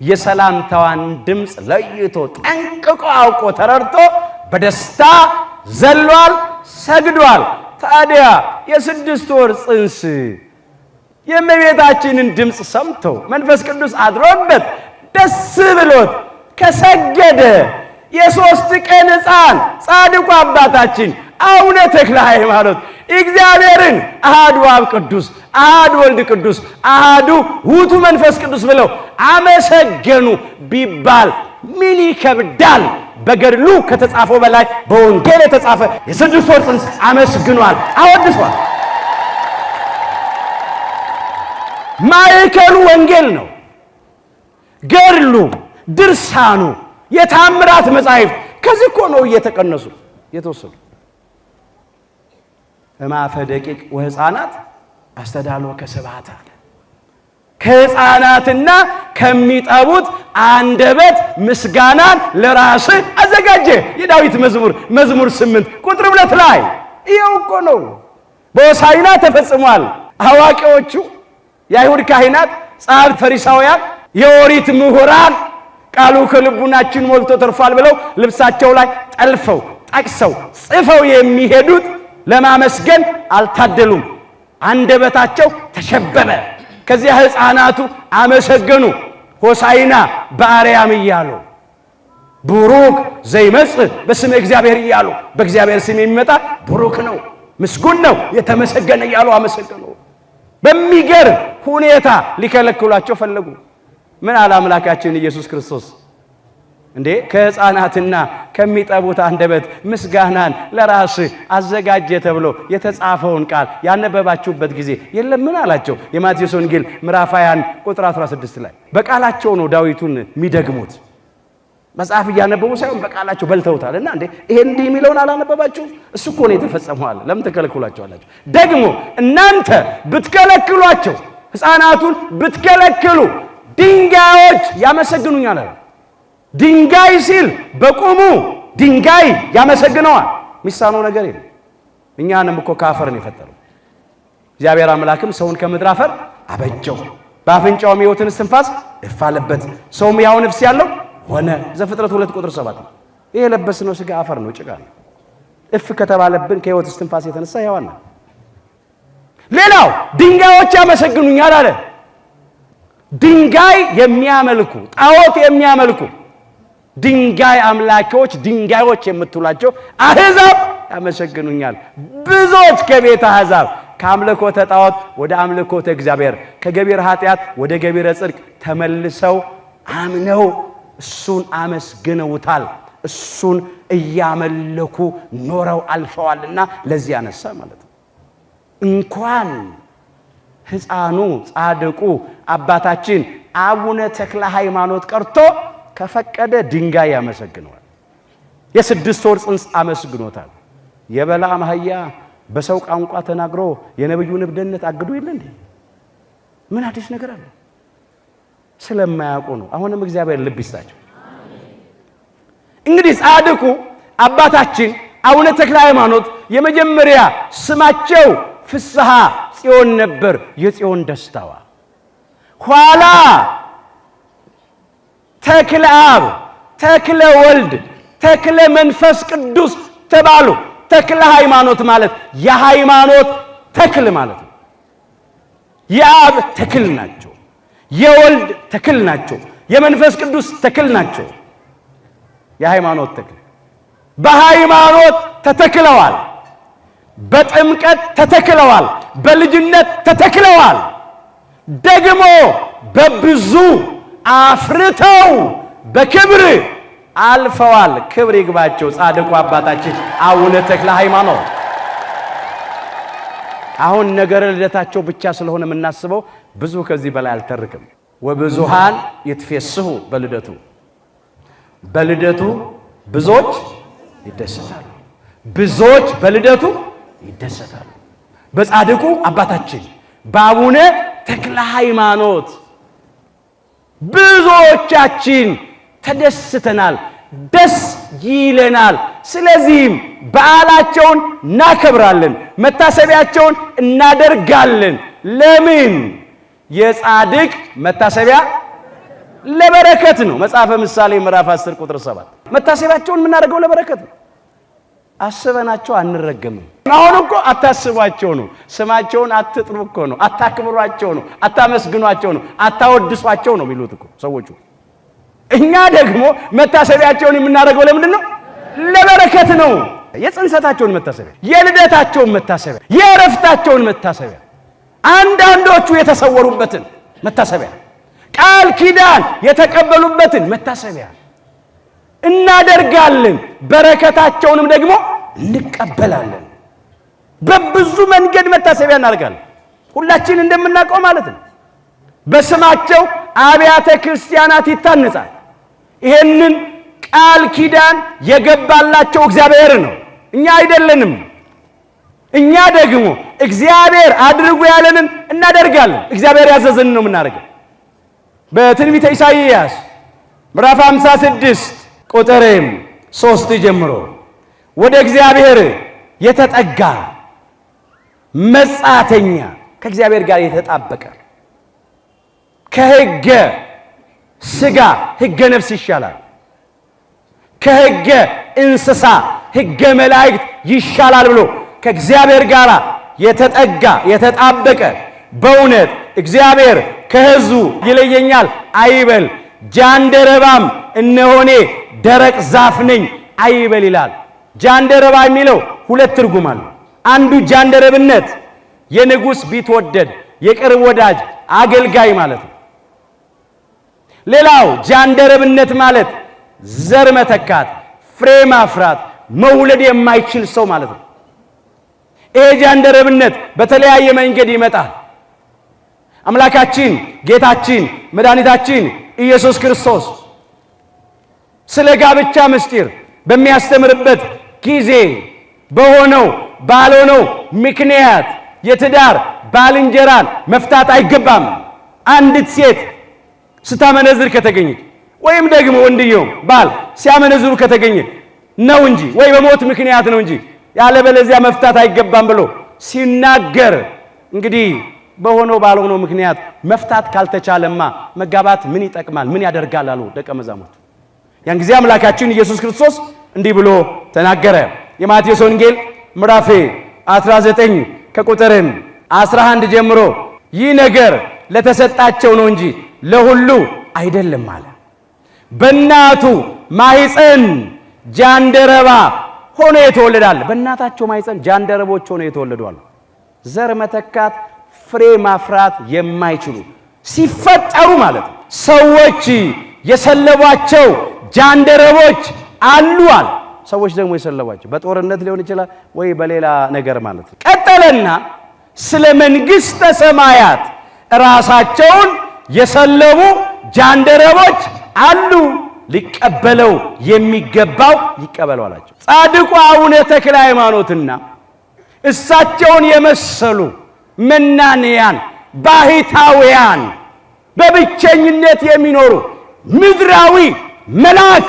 Speaker 1: የሰላምታዋን ድምፅ ለይቶ ጠንቅቆ አውቆ ተረድቶ በደስታ ዘሏል፣ ሰግዷል። ታዲያ የ6 ወር ጽንስ የእመቤታችንን ድምፅ ሰምቶ መንፈስ ቅዱስ አድሮበት ደስ ብሎት ከሰገደ የ3 ቀን ሕፃን ጻድቁ አባታችን አቡነ ተክለ ሃይማኖት እግዚአብሔርን አሐዱ አብ ቅዱስ፣ አሐዱ ወልድ ቅዱስ፣ አሐዱ ውእቱ መንፈስ ቅዱስ ብለው አመሰገኑ ቢባል ምን ይከብዳል? በገድሉ ከተጻፈው በላይ በወንጌል የተጻፈ የ6 ወር ጽንስ አመስግኗል፣ አወድሷል። ማዕከሉ ወንጌል ነው። ገድሉ፣ ድርሳኑ፣ የታምራት መጻሕፍት ከዚህ እኮ ነው እየተቀነሱ የተወሰዱ። እማፈ ደቂቅ ወሕፃናት አስተዳልወ ከስብሐት አለ። ከሕፃናትና ከሚጠቡት አንደበት ምስጋናን ለራስህ አዘጋጀ። የዳዊት መዝሙር 8 ቁጥር 2 ላይ ይኸው እኮ ነው። በሆሳዕና ተፈጽሟል። አዋቂዎቹ የአይሁድ ካህናት፣ ጸሐፍት፣ ፈሪሳውያን፣ የኦሪት ምሁራን ቃሉ ከልቡናችን ሞልቶ ተርፏል ብለው ልብሳቸው ላይ ጠልፈው ጠቅሰው ጽፈው የሚሄዱት ለማመስገን አልታደሉም። አንደበታቸው ተሸበበ። ከዚያ ሕፃናቱ አመሰገኑ። ሆሳዕና በአርያም እያሉ ቡሩክ ዘይመጽእ በስመ እግዚአብሔር እያሉ በእግዚአብሔር ስም የሚመጣ ቡሩክ ነው፣ ምስጉን ነው፣ የተመሰገነ እያሉ አመሰገኑ። በሚገርም ሁኔታ ሊከለክሏቸው ፈለጉ። ምን አለ አምላካችን ኢየሱስ ክርስቶስ? እንዴ ከሕፃናትና ከሚጠቡት አንደበት ምስጋናን ለራስህ አዘጋጀ ተብሎ የተጻፈውን ቃል ያነበባችሁበት ጊዜ የለም? ምን አላቸው? የማቴዎስ ወንጌል ምዕራፍ 21 ቁጥር 16 ላይ በቃላቸው ነው ዳዊቱን የሚደግሙት። መጽሐፍ እያነበቡ ሳይሆን በቃላቸው በልተውታል። እና እንዴ ይሄ እንዲህ የሚለውን አላነበባችሁም? እሱ እኮ ነው የተፈጸመው አለ። ለምን ተከለክሏቸዋላችሁ? ደግሞ እናንተ ብትከለክሏቸው፣ ሕፃናቱን ብትከለክሉ ድንጋዮች ያመሰግኑኛል አለ። ድንጋይ ሲል በቁሙ ድንጋይ ያመሰግነዋል። ሚሳነው ነገር የለም። እኛንም እኮ ከአፈር ነው የፈጠረው። እግዚአብሔር አምላክም ሰውን ከምድር አፈር አበጀው፣ በአፍንጫውም ሕይወትን እስትንፋስ እፍ አለበት፣ ሰውም ሕያው ነፍስ ያለው ሆነ። ዘፍጥረት 2 ቁጥር 7 ነው። ይሄ የለበስነው ሥጋ አፈር ነው፣ ጭቃ ነው። እፍ ከተባለብን ከሕይወት እስትንፋስ የተነሳ ሕያዋን ነው። ሌላው ድንጋዮች ያመሰግኑኛል አለ። ድንጋይ የሚያመልኩ ጣዖት የሚያመልኩ ድንጋይ አምላኪዎች ድንጋዮች የምትሏቸው አሕዛብ ያመሰግኑኛል። ብዙዎች ከቤተ አሕዛብ ከአምልኮተ ጣዖት ወደ አምልኮተ እግዚአብሔር ከገቢረ ኃጢአት ወደ ገቢረ ጽድቅ ተመልሰው አምነው እሱን አመስግነውታል። እሱን እያመለኩ ኖረው አልፈዋልና ለዚህ ያነሳ ማለት ነው። እንኳን ሕፃኑ ጻድቁ አባታችን አቡነ ተክለ ሃይማኖት ቀርቶ ከፈቀደ ድንጋይ ያመሰግነዋል። የ6 ወር ጽንስ አመስግኖታል። የበለዓም አህያ በሰው ቋንቋ ተናግሮ የነብዩን እብደነት አግዶ የለ እንዴ? ምን አዲስ ነገር አለ? ስለማያውቁ ነው። አሁንም እግዚአብሔር ልብ ይስጣቸው። እንግዲህ ጻድቁ አባታችን አቡነ ተክለ ሃይማኖት የመጀመሪያ ስማቸው ፍስሐ ጽዮን ነበር፣ የጽዮን ደስታዋ። ኋላ ተክለ አብ፣ ተክለ ወልድ፣ ተክለ መንፈስ ቅዱስ ተባሉ። ተክለ ሃይማኖት ማለት የሃይማኖት ተክል ማለት ነው። የአብ ተክል ናቸው፣ የወልድ ተክል ናቸው፣ የመንፈስ ቅዱስ ተክል ናቸው። የሃይማኖት ተክል በሃይማኖት ተተክለዋል፣ በጥምቀት ተተክለዋል፣ በልጅነት ተተክለዋል። ደግሞ በብዙ አፍርተው በክብር አልፈዋል። ክብር ይግባቸው ጻድቁ አባታችን አቡነ ተክለ ሃይማኖት። አሁን ነገረ ልደታቸው ብቻ ስለሆነ የምናስበው ብዙ ከዚህ በላይ አልተርክም። ወብዙሃን ይትፌስሑ በልደቱ፣ በልደቱ ብዙዎች ይደሰታሉ፣ ብዙዎች በልደቱ ይደሰታሉ። በጻድቁ አባታችን በአቡነ ተክለ ሃይማኖት ብዙዎቻችን ተደስተናል፣ ደስ ይለናል። ስለዚህም በዓላቸውን እናከብራለን፣ መታሰቢያቸውን እናደርጋለን። ለምን? የጻድቅ መታሰቢያ ለበረከት ነው። መጽሐፈ ምሳሌ ምዕራፍ 10 ቁጥር 7 መታሰቢያቸውን የምናደርገው ለበረከት ነው። አስበናቸው አንረገምም። አሁን እኮ አታስቧቸው ነው፣ ስማቸውን አትጥሩ እኮ ነው፣ አታክብሯቸው ነው፣ አታመስግኗቸው ነው፣ አታወድሷቸው ነው የሚሉት እኮ ሰዎቹ። እኛ ደግሞ መታሰቢያቸውን የምናደርገው ለምንድን ነው? ለበረከት ነው። የጽንሰታቸውን መታሰቢያ፣ የልደታቸውን መታሰቢያ፣ የእረፍታቸውን መታሰቢያ፣ አንዳንዶቹ የተሰወሩበትን መታሰቢያ፣ ቃል ኪዳን የተቀበሉበትን መታሰቢያ እናደርጋለን። በረከታቸውንም ደግሞ እንቀበላለን። በብዙ መንገድ መታሰቢያ እናደርጋለን። ሁላችን እንደምናውቀው ማለት ነው። በስማቸው አብያተ ክርስቲያናት ይታነጻል። ይሄንን ቃል ኪዳን የገባላቸው እግዚአብሔር ነው፣ እኛ አይደለንም። እኛ ደግሞ እግዚአብሔር አድርጉ ያለንን እናደርጋለን። እግዚአብሔር ያዘዘንን ነው የምናደርገው። በትንቢተ ኢሳይያስ ምዕራፍ 56 ቁጥር 3 ጀምሮ ወደ እግዚአብሔር የተጠጋ መጻተኛ ከእግዚአብሔር ጋር የተጣበቀ ከሕገ ሥጋ ሕገ ነፍስ ይሻላል፣ ከሕገ እንስሳ ሕገ መላእክት ይሻላል ብሎ ከእግዚአብሔር ጋር የተጠጋ የተጣበቀ በእውነት እግዚአብሔር ከሕዝቡ ይለየኛል አይበል፣ ጃንደረባም እነሆኔ ደረቅ ዛፍ ነኝ አይበል ይላል። ጃንደረባ የሚለው ሁለት ትርጉም አለው። አንዱ ጃንደረብነት የንጉሥ ቢትወደድ የቅርብ ወዳጅ አገልጋይ ማለት ነው። ሌላው ጃንደረብነት ማለት ዘር መተካት፣ ፍሬ ማፍራት፣ መውለድ የማይችል ሰው ማለት ነው። ይሄ ጃንደረብነት በተለያየ መንገድ ይመጣል። አምላካችን ጌታችን መድኃኒታችን ኢየሱስ ክርስቶስ ስለ ጋብቻ ምስጢር በሚያስተምርበት ጊዜ በሆነው ባልሆነው ምክንያት የትዳር ባልንጀራን መፍታት አይገባም። አንዲት ሴት ስታመነዝር ከተገኘች ወይም ደግሞ ወንድየው ባል ሲያመነዝሩ ከተገኘ ነው እንጂ ወይ በሞት ምክንያት ነው እንጂ ያለበለዚያ መፍታት አይገባም ብሎ ሲናገር እንግዲህ በሆነው ባልሆነው ምክንያት መፍታት ካልተቻለማ መጋባት ምን ይጠቅማል? ምን ያደርጋል? አሉ ደቀ መዛሙርት። ያን ጊዜ አምላካችን ኢየሱስ ክርስቶስ እንዲህ ብሎ ተናገረ። የማቴዎስ ወንጌል ምዕራፍ 19 ከቁጥር 11 ጀምሮ ይህ ነገር ለተሰጣቸው ነው እንጂ ለሁሉ አይደለም አለ። በእናቱ ማኅፀን ጃንደረባ ሆኖ የተወለዳል። በእናታቸው ማኅፀን ጃንደረቦች ሆኖ የተወለዱ አሉ። ዘር መተካት፣ ፍሬ ማፍራት የማይችሉ ሲፈጠሩ ማለት ነው። ሰዎች የሰለቧቸው ጃንደረቦች አሉ አለ። ሰዎች ደግሞ የሰለቧቸው በጦርነት ሊሆን ይችላል ወይ በሌላ ነገር ማለት ነው። ቀጠለና ስለ መንግሥተ ሰማያት ራሳቸውን የሰለቡ ጃንደረቦች አሉ፣ ሊቀበለው የሚገባው ይቀበለው አላቸው። ጻድቁ አቡነ ተክለ ሃይማኖትና እሳቸውን የመሰሉ መናንያን ባህታውያን በብቸኝነት የሚኖሩ ምድራዊ መልአክ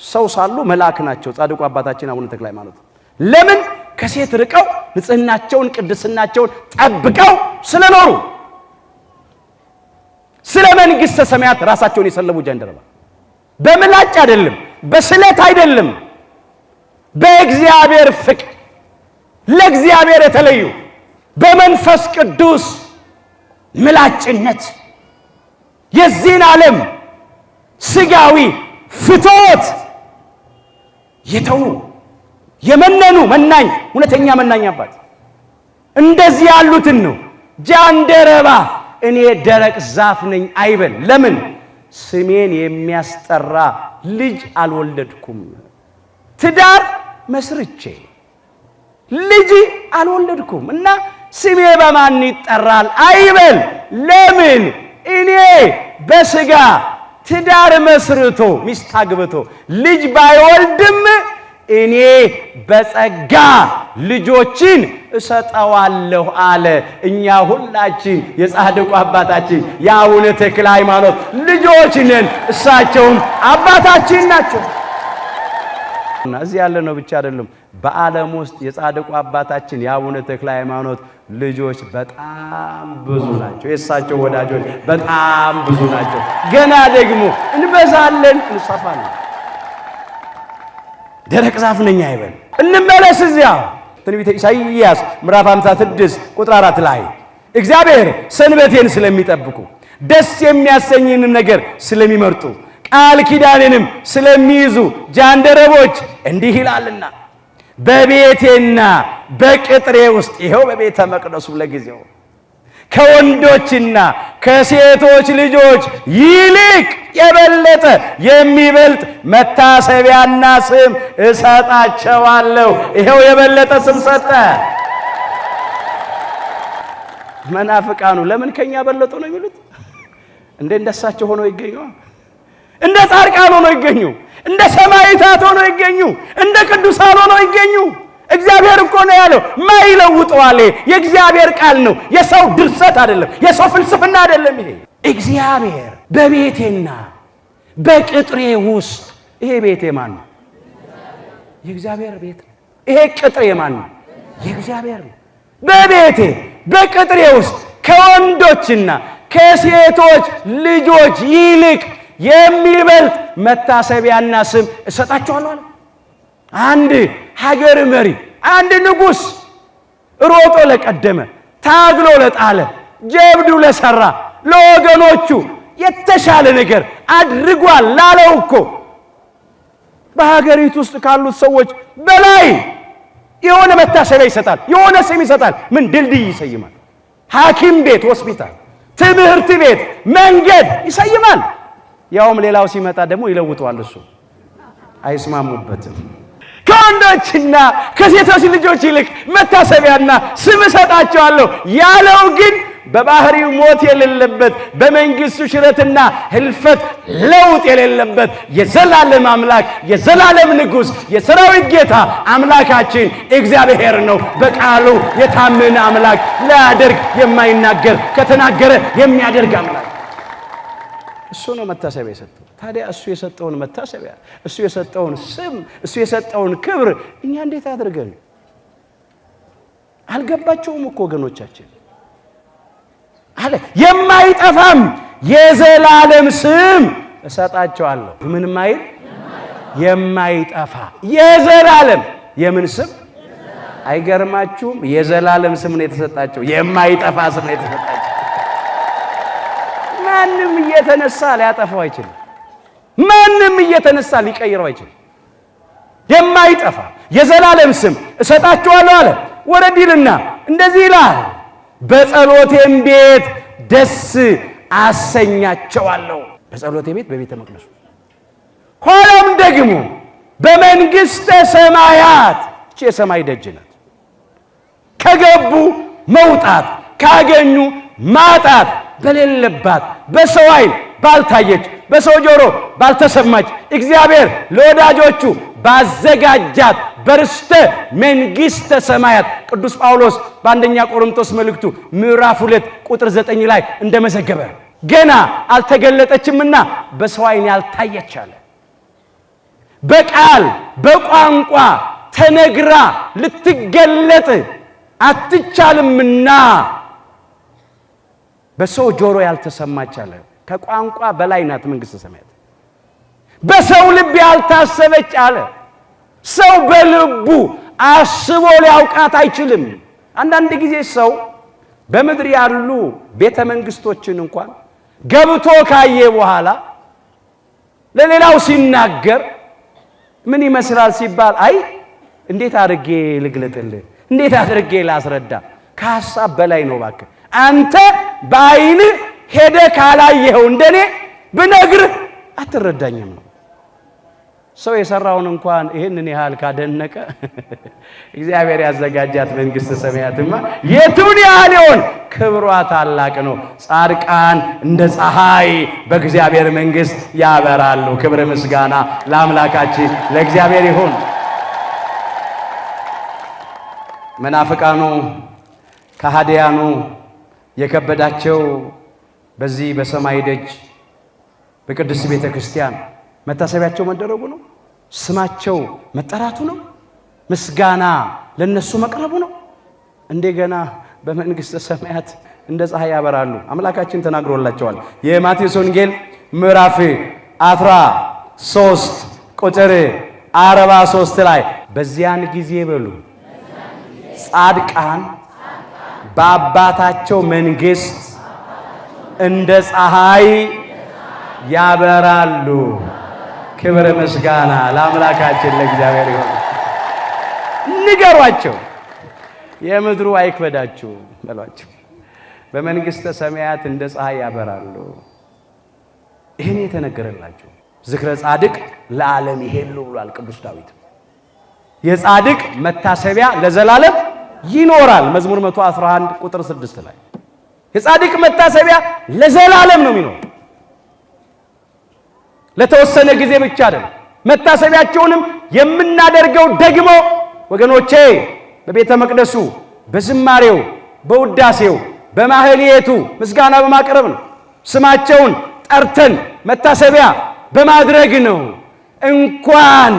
Speaker 1: ሰው ሳሉ መልአክ ናቸው። ጻድቁ አባታችን አቡነ ተክለ ሃይማኖት ለምን? ከሴት ርቀው ንጽህናቸውን ቅድስናቸውን ጠብቀው ስለኖሩ። ስለ መንግሥተ ሰማያት ራሳቸውን የሰለቡ ጃንደረባ በምላጭ አይደለም፣ በስለት አይደለም፣ በእግዚአብሔር ፍቅር ለእግዚአብሔር የተለዩ በመንፈስ ቅዱስ ምላጭነት፣ የዚህን ዓለም ስጋዊ ፍትወት የተው የመነኑ መናኝ እውነተኛ መናኝ አባት እንደዚህ ያሉትን ነው። ጃንደረባ እኔ ደረቅ ዛፍ ነኝ አይበል። ለምን? ስሜን የሚያስጠራ ልጅ አልወለድኩም። ትዳር መስርቼ ልጅ አልወለድኩም እና ስሜ በማን ይጠራል አይበል። ለምን? እኔ በስጋ ትዳር መስርቶ ሚስት አግብቶ ልጅ ባይወልድም እኔ በጸጋ ልጆችን እሰጠዋለሁ አለ። እኛ ሁላችን የጻድቁ አባታችን የአቡነ ተክለ ሃይማኖት ልጆች ነን፣ እሳቸውም አባታችን ናቸው። እና እዚህ ያለ ነው ብቻ አይደለም፣ በዓለም ውስጥ የጻድቁ አባታችን የአቡነ ተክለ ሃይማኖት ልጆች በጣም ብዙ ናቸው። የእሳቸው ወዳጆች በጣም ብዙ ናቸው። ገና ደግሞ እንበዛለን፣ እንሰፋለን። ደረቅ ዛፍ ነኝ አይበል። እንመለስ እዚያ ትንቢተ ኢሳይያስ ምዕራፍ 56 ቁጥር 4 ላይ እግዚአብሔር ሰንበቴን ስለሚጠብቁ ደስ የሚያሰኝንም ነገር ስለሚመርጡ ቃል ኪዳኔንም ስለሚይዙ ጃንደረቦች እንዲህ ይላልና በቤቴና በቅጥሬ ውስጥ ይኸው በቤተ መቅደሱ ለጊዜው ከወንዶችና ከሴቶች ልጆች ይልቅ የበለጠ የሚበልጥ መታሰቢያና ስም እሰጣቸዋለሁ። ይኸው የበለጠ ስም ሰጠ። መናፍቃኑ ለምን ከኛ በለጡ ነው የሚሉት? እንደሳቸው ሆነው ይገኙ፣ እንደ ጻድቃን ሆነው ይገኙ፣ እንደ ሰማዕታት ሆነው ይገኙ፣ እንደ ቅዱሳን ሆነው ይገኙ። እግዚአብሔር እኮ ነው ያለው፣ ማይለውጠዋል። የእግዚአብሔር ቃል ነው፣ የሰው ድርሰት አይደለም፣ የሰው ፍልስፍና አይደለም። ይሄ እግዚአብሔር በቤቴና በቅጥሬ ውስጥ ይሄ ቤቴ ማን ነው? የእግዚአብሔር ቤት ነው። ይሄ ቅጥሬ ማን ነው? የእግዚአብሔር ነው። በቤቴ በቅጥሬ ውስጥ ከወንዶችና ከሴቶች ልጆች ይልቅ የሚበልጥ መታሰቢያና ስም እሰጣቸዋለሁ አለ። አንድ ሀገር መሪ፣ አንድ ንጉሥ ሮጦ ለቀደመ፣ ታግሎ ለጣለ፣ ጀብዱ ለሰራ፣ ለወገኖቹ የተሻለ ነገር አድርጓል ላለው እኮ በሀገሪቱ ውስጥ ካሉት ሰዎች በላይ የሆነ መታሰቢያ ይሰጣል፣ የሆነ ስም ይሰጣል። ምን ድልድይ ይሰይማል፣ ሐኪም ቤት፣ ሆስፒታል፣ ትምህርት ቤት፣ መንገድ ይሰይማል። ያውም ሌላው ሲመጣ ደግሞ ይለውጠዋል። እሱ አይስማሙበትም። ከወንዶችና ከሴቶች ልጆች ይልቅ መታሰቢያና ስም እሰጣቸዋለሁ ያለው ግን በባህሪው ሞት የሌለበት በመንግስቱ ሽረትና ህልፈት ለውጥ የሌለበት የዘላለም አምላክ የዘላለም ንጉሥ የሰራዊት ጌታ አምላካችን እግዚአብሔር ነው። በቃሉ የታመነ አምላክ፣ ላያደርግ የማይናገር ከተናገረ የሚያደርግ አምላክ እሱ ነው መታሰቢያ የሰጠው። ታዲያ እሱ የሰጠውን መታሰቢያ፣ እሱ የሰጠውን ስም፣ እሱ የሰጠውን ክብር እኛ እንዴት አድርገን አልገባቸውም እኮ ወገኖቻችን አለ። የማይጠፋም የዘላለም ስም እሰጣቸዋለሁ። ምን ማይል? የማይጠፋ የዘላለም የምን ስም? አይገርማችሁም? የዘላለም ስም ነው የተሰጣቸው። የማይጠፋ ስም ነው የተሰጣቸው። ማንም እየተነሳ ሊያጠፋው አይችልም። ማንም እየተነሳ ሊቀይረው አይችልም። የማይጠፋ የዘላለም ስም እሰጣቸዋለሁ አለ። ወረዲልና እንደዚህ ይላል፣ በጸሎቴም ቤት ደስ አሰኛቸዋለሁ። በጸሎቴ ቤት በቤተ መቅደሱ፣ ኋላም ደግሞ በመንግሥተ ሰማያት። እቺ የሰማይ ደጅ ናት። ከገቡ መውጣት፣ ካገኙ ማጣት በሌለባት፣ በሰው ዓይን ባልታየች፣ በሰው ጆሮ ባልተሰማች፣ እግዚአብሔር ለወዳጆቹ ባዘጋጃት በርስተ መንግሥተ ሰማያት ቅዱስ ጳውሎስ በአንደኛ ቆሮንቶስ መልእክቱ ምዕራፍ 2 ቁጥር 9 ላይ እንደመዘገበ ገና አልተገለጠችምና በሰው ዓይን ያልታየች አለ። በቃል በቋንቋ ተነግራ ልትገለጥ አትቻልምና በሰው ጆሮ ያልተሰማች አለ። ከቋንቋ በላይ ናት መንግሥተ ሰማያት። በሰው ልብ ያልታሰበች አለ። ሰው በልቡ አስቦ ሊያውቃት አይችልም። አንዳንድ ጊዜ ሰው በምድር ያሉ ቤተ መንግስቶችን እንኳን ገብቶ ካየ በኋላ ለሌላው ሲናገር ምን ይመስላል ሲባል አይ እንዴት አድርጌ ልግለጥልህ እንዴት አድርጌ ላስረዳ ከሐሳብ በላይ ነው ባክህ አንተ በአይን ሄደ ካላየኸው እንደኔ ብነግርህ አትረዳኝም ነው ሰው የሰራውን እንኳን ይሄንን ያህል ካደነቀ እግዚአብሔር ያዘጋጃት መንግስተ ሰማያትማ የቱን ያህል ይሆን ክብሯ ታላቅ ነው ጻድቃን እንደ ፀሐይ በእግዚአብሔር መንግስት ያበራሉ ክብር ምስጋና ለአምላካችን ለእግዚአብሔር ይሁን መናፍቃኑ ከሃዲያኑ የከበዳቸው በዚህ በሰማይ ደጅ በቅድስት ቤተ ክርስቲያን መታሰቢያቸው መደረጉ ነው ስማቸው መጠራቱ ነው ምስጋና ለነሱ መቅረቡ ነው እንደገና በመንግስተ ሰማያት እንደ ፀሐይ ያበራሉ አምላካችን ተናግሮላቸዋል የማቴዎስ ወንጌል ምዕራፍ 13 ቁጥር 43 ላይ በዚያን ጊዜ በሉ ጻድቃን በአባታቸው መንግስት እንደ ፀሐይ ያበራሉ ክብር ምስጋና ለአምላካችን ለእግዚአብሔር ይሁን ንገሯቸው የምድሩ አይክበዳችሁ በሏቸው በመንግስተ ሰማያት እንደ ፀሐይ ያበራሉ ይሄን የተነገረላችሁ ዝክረ ጻድቅ ለዓለም ይሄሉ ብሏል ቅዱስ ዳዊት የጻድቅ መታሰቢያ ለዘላለም ይኖራል መዝሙር 111 ቁጥር 6 ላይ የጻድቅ መታሰቢያ ለዘላለም ነው የሚኖር ለተወሰነ ጊዜ ብቻ አይደለም መታሰቢያቸውንም የምናደርገው ደግሞ ወገኖቼ በቤተ መቅደሱ በዝማሬው በውዳሴው በማህሌቱ ምስጋና በማቅረብ ነው ስማቸውን ጠርተን መታሰቢያ በማድረግ ነው እንኳን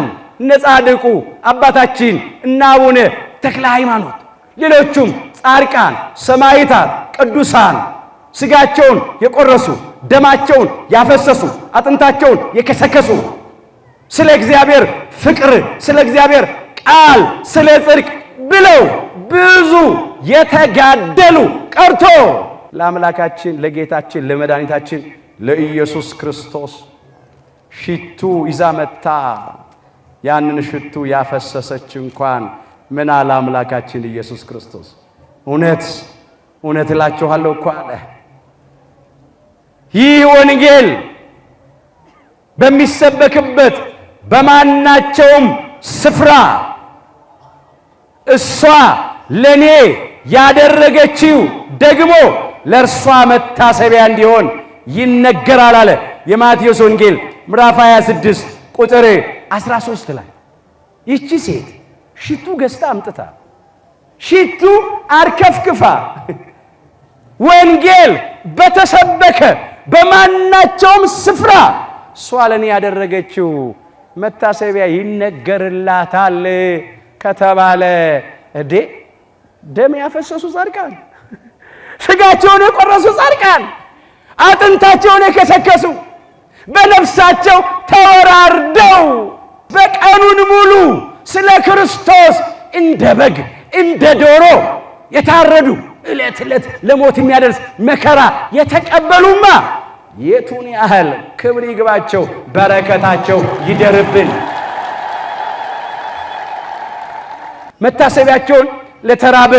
Speaker 1: ነጻድቁ አባታችን እና አቡነ ተክለ ሃይማኖት ሌሎቹም ጻድቃን ሰማዕታት ቅዱሳን ስጋቸውን የቆረሱ ደማቸውን ያፈሰሱ አጥንታቸውን የከሰከሱ ስለ እግዚአብሔር ፍቅር ስለ እግዚአብሔር ቃል ስለ ጽድቅ ብለው ብዙ የተጋደሉ ቀርቶ ለአምላካችን ለጌታችን ለመድኃኒታችን ለኢየሱስ ክርስቶስ ሽቱ ይዛ መጣ ያንን ሽቱ ያፈሰሰች እንኳን ምን አለ አምላካችን ኢየሱስ ክርስቶስ እውነት እውነት እላችኋለሁ እኮ አለ ይህ ወንጌል በሚሰበክበት በማናቸውም ስፍራ እሷ ለኔ ያደረገችው ደግሞ ለእርሷ መታሰቢያ እንዲሆን ይነገራል አለ የማቴዎስ ወንጌል ምዕራፍ 26 ቁጥር 13 ላይ ይቺ ሴት ሽቱ ገዝታ አምጥታ ሽቱ አርከፍክፋ ወንጌል በተሰበከ በማናቸውም ስፍራ እሷ ለኔ ያደረገችው መታሰቢያ ይነገርላታል ከተባለ እዴ ደም ያፈሰሱ ጻድቃን ስጋቸውን የቆረሱ ጻድቃን አጥንታቸውን የከሰከሱ በነፍሳቸው ተወራርደው በቀኑን ሙሉ ስለ ክርስቶስ እንደ በግ እንደ ዶሮ የታረዱ ዕለት ዕለት ለሞት የሚያደርስ መከራ የተቀበሉማ የቱን ያህል ክብር ይግባቸው በረከታቸው ይደርብን መታሰቢያቸውን ለተራበ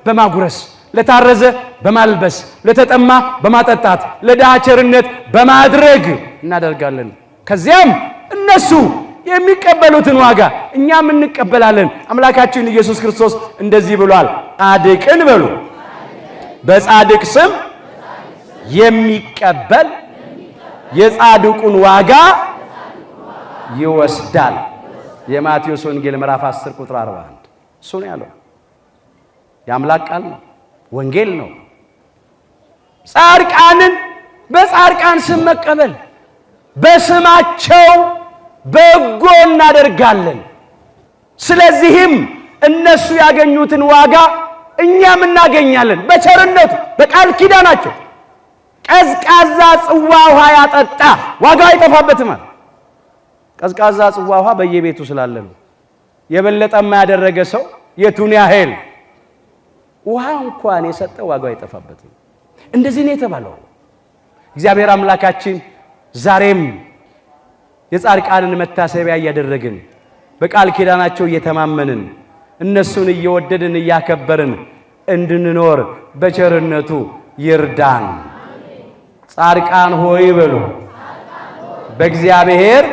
Speaker 1: በማጉረስ ለታረዘ በማልበስ ለተጠማ በማጠጣት ለድሃ ቸርነት በማድረግ እናደርጋለን ከዚያም እነሱ የሚቀበሉትን ዋጋ እኛም እንቀበላለን አምላካችን ኢየሱስ ክርስቶስ እንደዚህ ብሏል ጻድቅን በሉ በጻድቅ ስም የሚቀበል የጻድቁን ዋጋ ይወስዳል የማቴዎስ ወንጌል ምዕራፍ 10 ቁጥር 41 እሱ ነው ያለው የአምላክ ቃል ነው ወንጌል ነው ጻድቃንን በጻድቃን ስም መቀበል በስማቸው በጎ እናደርጋለን ስለዚህም እነሱ ያገኙትን ዋጋ እኛም እናገኛለን በቸርነቱ በቃል ኪዳናቸው ቀዝቃዛ ጽዋ ውሃ ያጠጣ ዋጋ አይጠፋበትም ቀዝቃዛ ጽዋ ውሃ በየቤቱ ስላለ ነው የበለጠማ ያደረገ ሰው የቱን ያህል ውሃ እንኳን የሰጠ ዋጋው አይጠፋበትም። እንደዚህ ነው የተባለው። እግዚአብሔር አምላካችን ዛሬም የጻድቃንን መታሰቢያ እያደረግን በቃል ኪዳናቸው እየተማመንን እነሱን እየወደድን እያከበርን እንድንኖር በቸርነቱ ይርዳን። ጻድቃን ሆይ በሉ በእግዚአብሔር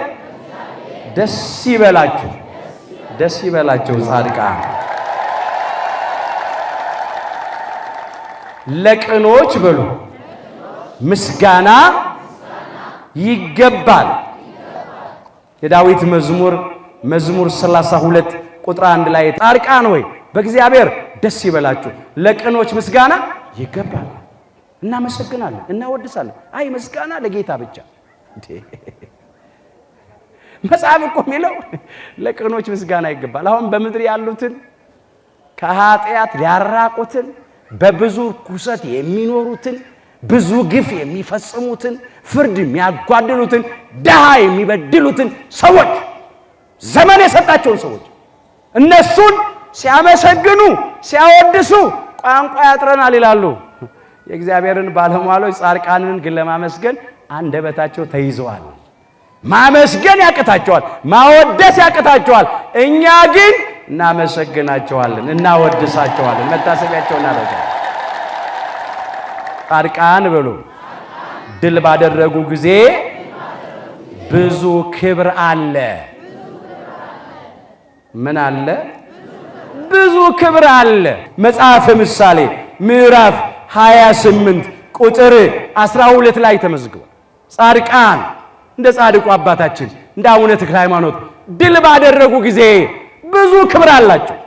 Speaker 1: ደስ ይበላችሁ፣ ደስ ይበላችሁ ጻድቃን። ለቅኖች በሉ ምስጋና ይገባል። የዳዊት መዝሙር 32 ቁጥር 1 ላይ ጻድቃን ሆይ በእግዚአብሔር ደስ ይበላችሁ፣ ለቅኖች ምስጋና ይገባል። እናመሰግናለን፣ እናወድሳለን። አይ ምስጋና ለጌታ ብቻ መጽሐፍ እኮ የሚለው ለቅኖች ምስጋና ይገባል። አሁን በምድር ያሉትን ከኃጢአት ሊያራቁትን በብዙ ርኩሰት የሚኖሩትን ብዙ ግፍ የሚፈጽሙትን ፍርድ የሚያጓድሉትን ደሃ የሚበድሉትን ሰዎች ዘመን የሰጣቸውን ሰዎች እነሱን ሲያመሰግኑ ሲያወድሱ ቋንቋ ያጥረናል ይላሉ። የእግዚአብሔርን ባለሟሎች ጻድቃንን ግን ለማመስገን አንደበታቸው ተይዘዋል። ማመስገን ያቅታቸዋል፣ ማወደስ ያቅታቸዋል። እኛ ግን እናመሰግናቸዋለን፣ እናወድሳቸዋለን፣ መታሰቢያቸውን እናደርጋለን። ጻድቃን በሉ ድል ባደረጉ ጊዜ ብዙ ክብር አለ። ምን አለ? ብዙ ክብር አለ። መጽሐፈ ምሳሌ ምዕራፍ 28 ቁጥር 12 ላይ ተመዝግቧል። ጻድቃን እንደ ጻድቁ አባታችን እንደ አቡነ ተክለ ሃይማኖት ድል ባደረጉ ጊዜ ብዙ ክብር አላቸው።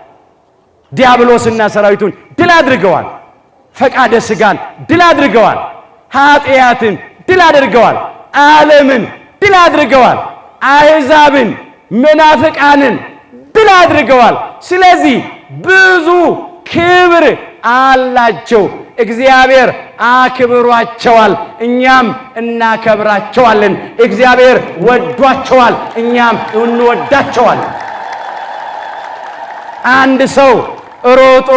Speaker 1: ዲያብሎስና ሰራዊቱን ድል አድርገዋል። ፈቃደ ሥጋን ድል አድርገዋል። ኃጢአትን ድል አድርገዋል። ዓለምን ድል አድርገዋል። አሕዛብን መናፍቃንን ድል አድርገዋል። ስለዚህ ብዙ ክብር አላቸው። እግዚአብሔር አክብሯቸዋል፣ እኛም እናከብራቸዋለን። እግዚአብሔር ወዷቸዋል፣ እኛም እንወዳቸዋለን። አንድ ሰው ሮጦ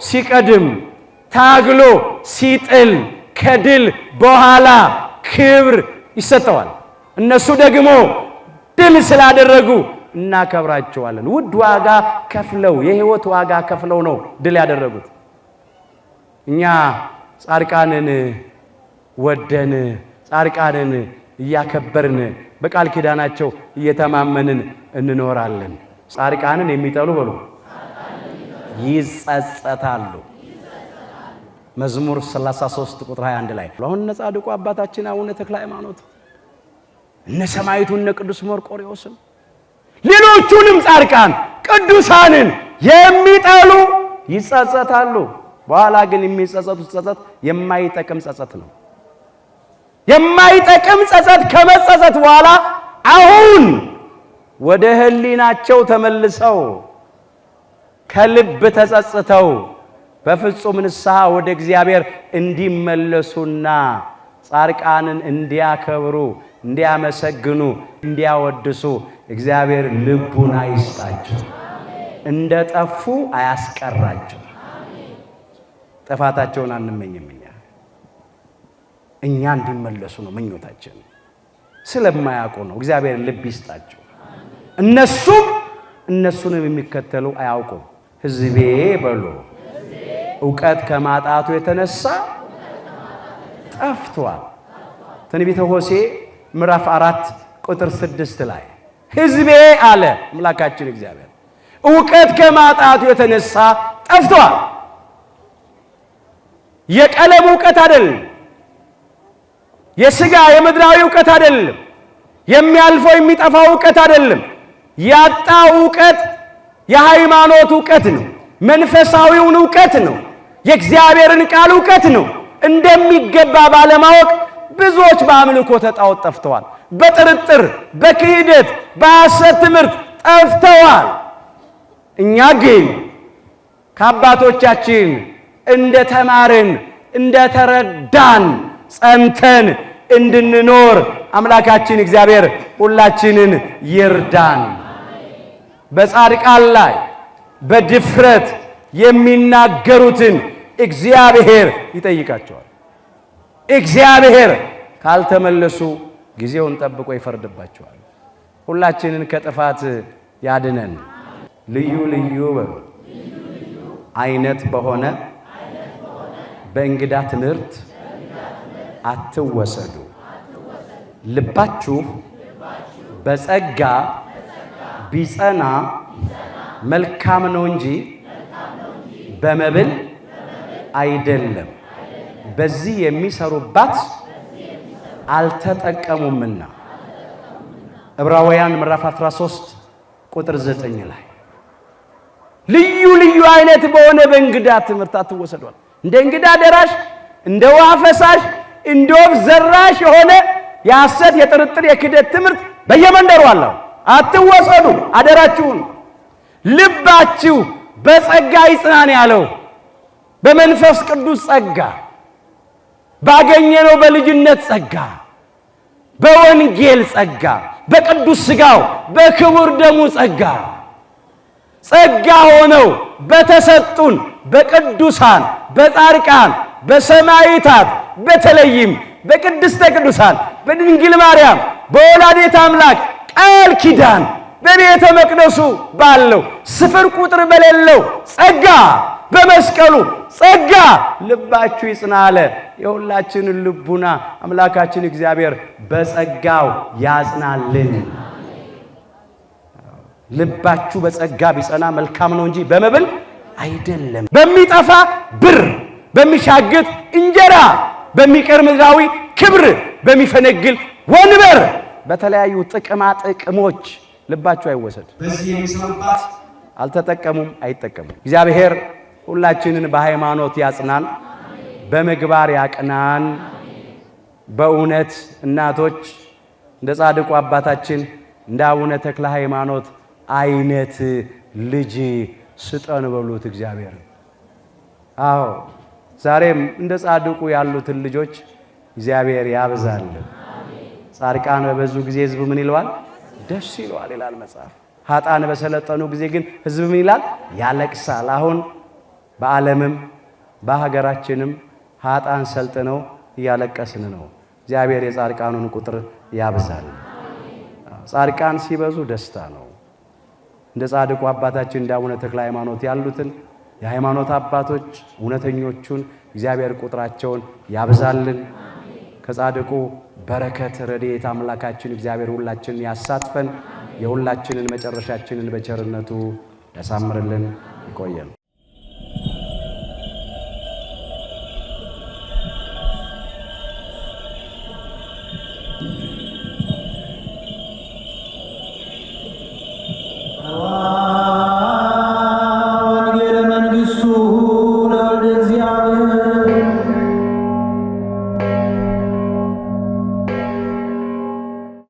Speaker 1: ሲቀድም ታግሎ ሲጥል ከድል በኋላ ክብር ይሰጠዋል። እነሱ ደግሞ ድል ስላደረጉ እናከብራቸዋለን። ውድ ዋጋ ከፍለው የሕይወት ዋጋ ከፍለው ነው ድል ያደረጉት። እኛ ጻድቃንን ወደን ጻድቃንን እያከበርን በቃል ኪዳናቸው እየተማመንን እንኖራለን። ጻድቃንን የሚጠሉ በሉ ይጸጸታሉ። መዝሙር 33 ቁጥር 21 ላይ አሁን እነ ጻድቁ አባታችን አቡነ ተክለ ሃይማኖት እነ ሰማዕቱ እነ ቅዱስ መርቆሬዎስን ሌሎቹንም ጻድቃን ቅዱሳንን የሚጠሉ ይጸጸታሉ። በኋላ ግን የሚጸጸቱት ጸጸት የማይጠቅም ጸጸት ነው። የማይጠቅም ጸጸት ከመጸጸት በኋላ አሁን ወደ ሕሊናቸው ተመልሰው ከልብ ተጸጽተው በፍጹም ንስሐ ወደ እግዚአብሔር እንዲመለሱና ጻድቃንን እንዲያከብሩ፣ እንዲያመሰግኑ፣ እንዲያወድሱ እግዚአብሔር ልቡን አይስጣቸው። እንደ ጠፉ አያስቀራቸው። ጥፋታቸውን አንመኝም። እኛ እንዲመለሱ ነው ምኞታችን። ስለማያውቁ ነው። እግዚአብሔር ልብ ይስጣቸው። እነሱንም የሚከተሉ አያውቁም። ሕዝቤ በሉ ዕውቀት ከማጣቱ የተነሳ ጠፍቷል። ትንቢተ ሆሴዕ ምዕራፍ 4 ቁጥር 6 ላይ ሕዝቤ አለ አምላካችን እግዚአብሔር ዕውቀት ከማጣቱ የተነሳ ጠፍቷል። የቀለም ዕውቀት አይደለም፣ የሥጋ የምድራዊ ዕውቀት አይደለም፣ የሚያልፈው የሚጠፋው ዕውቀት አይደለም። ያጣው ዕውቀት የሃይማኖት ዕውቀት ነው። መንፈሳዊውን ዕውቀት ነው። የእግዚአብሔርን ቃል ዕውቀት ነው። እንደሚገባ ባለማወቅ ብዙዎች በአምልኮተ ጣዖት ጠፍተዋል። በጥርጥር፣ በክህደት፣ በሐሰት ትምህርት ጠፍተዋል። እኛ ግን ከአባቶቻችን እንደተማርን እንደተረዳን ጸንተን እንድንኖር አምላካችን እግዚአብሔር ሁላችንን ይርዳን። በጻድቃን ላይ በድፍረት የሚናገሩትን እግዚአብሔር ይጠይቃቸዋል። እግዚአብሔር ካልተመለሱ ጊዜውን ጠብቆ ይፈርድባቸዋል። ሁላችንን ከጥፋት ያድነን። ልዩ ልዩ አይነት በሆነ በእንግዳ ትምህርት አትወሰዱ። ልባችሁ በጸጋ ቢጸና መልካም ነው እንጂ በመብል አይደለም፣ በዚህ የሚሰሩባት አልተጠቀሙምና። ዕብራውያን ምዕራፍ 13 ቁጥር 9 ላይ ልዩ ልዩ አይነት በሆነ በእንግዳ ትምህርት አትወሰዷል። እንደ እንግዳ ደራሽ፣ እንደ ውሃ ፈሳሽ፣ እንደ ወፍ ዘራሽ የሆነ የሐሰት፣ የጥርጥር፣ የክደት ትምህርት በየመንደሩ አለው። አትወሰዱ አደራችሁን። ልባችሁ በጸጋ ይጽናን ያለው በመንፈስ ቅዱስ ጸጋ ባገኘነው በልጅነት ጸጋ፣ በወንጌል ጸጋ፣ በቅዱስ ሥጋው በክቡር ደሙ ጸጋ ጸጋ ሆነው በተሰጡን በቅዱሳን በጻድቃን በሰማዕታት በተለይም በቅድስተ ቅዱሳን በድንግል ማርያም በወላዲተ አምላክ ቃል ኪዳን በቤተ መቅደሱ ባለው ስፍር ቁጥር በሌለው ጸጋ በመስቀሉ ጸጋ ልባችሁ ይጽና አለ። የሁላችንን ልቡና አምላካችን እግዚአብሔር በጸጋው ያጽናልን። ልባችሁ በጸጋ ቢጸና መልካም ነው እንጂ በመብል አይደለም። በሚጠፋ ብር፣ በሚሻግት እንጀራ፣ በሚቀር ምድራዊ ክብር፣ በሚፈነግል ወንበር፣ በተለያዩ ጥቅማ ጥቅሞች ልባችሁ አይወሰድ። በዚህ የሚሰሩባት አልተጠቀሙም፣ አይጠቀሙም። እግዚአብሔር ሁላችንን በሃይማኖት ያጽናን፣ በምግባር ያቅናን። በእውነት እናቶች እንደ ጻድቁ አባታችን እንደ አቡነ ተክለ ሃይማኖት አይነት ልጅ ስጠን በሉት እግዚአብሔር። አዎ ዛሬም እንደ ጻድቁ ያሉትን ልጆች እግዚአብሔር ያብዛል። ጻድቃን በበዙ ጊዜ ሕዝብ ምን ይለዋል? ደስ ይለዋል ይላል መጽሐፍ። ኃጥአን በሰለጠኑ ጊዜ ግን ሕዝብ ምን ይላል? ያለቅሳል። አሁን በዓለምም በሀገራችንም ኃጥአን ሰልጥነው እያለቀስን ነው። እግዚአብሔር የጻድቃኑን ቁጥር ያብዛል። ጻድቃን ሲበዙ ደስታ ነው። እንደ ጻድቁ አባታችን እንደ አቡነ ተክለ ሃይማኖት ያሉትን የሃይማኖት አባቶች እውነተኞቹን እግዚአብሔር ቁጥራቸውን ያብዛልን። ከጻድቁ በረከት ረድኤት አምላካችን እግዚአብሔር ሁላችንን ያሳትፈን። የሁላችንን መጨረሻችንን በቸርነቱ ያሳምርልን። ይቆየን።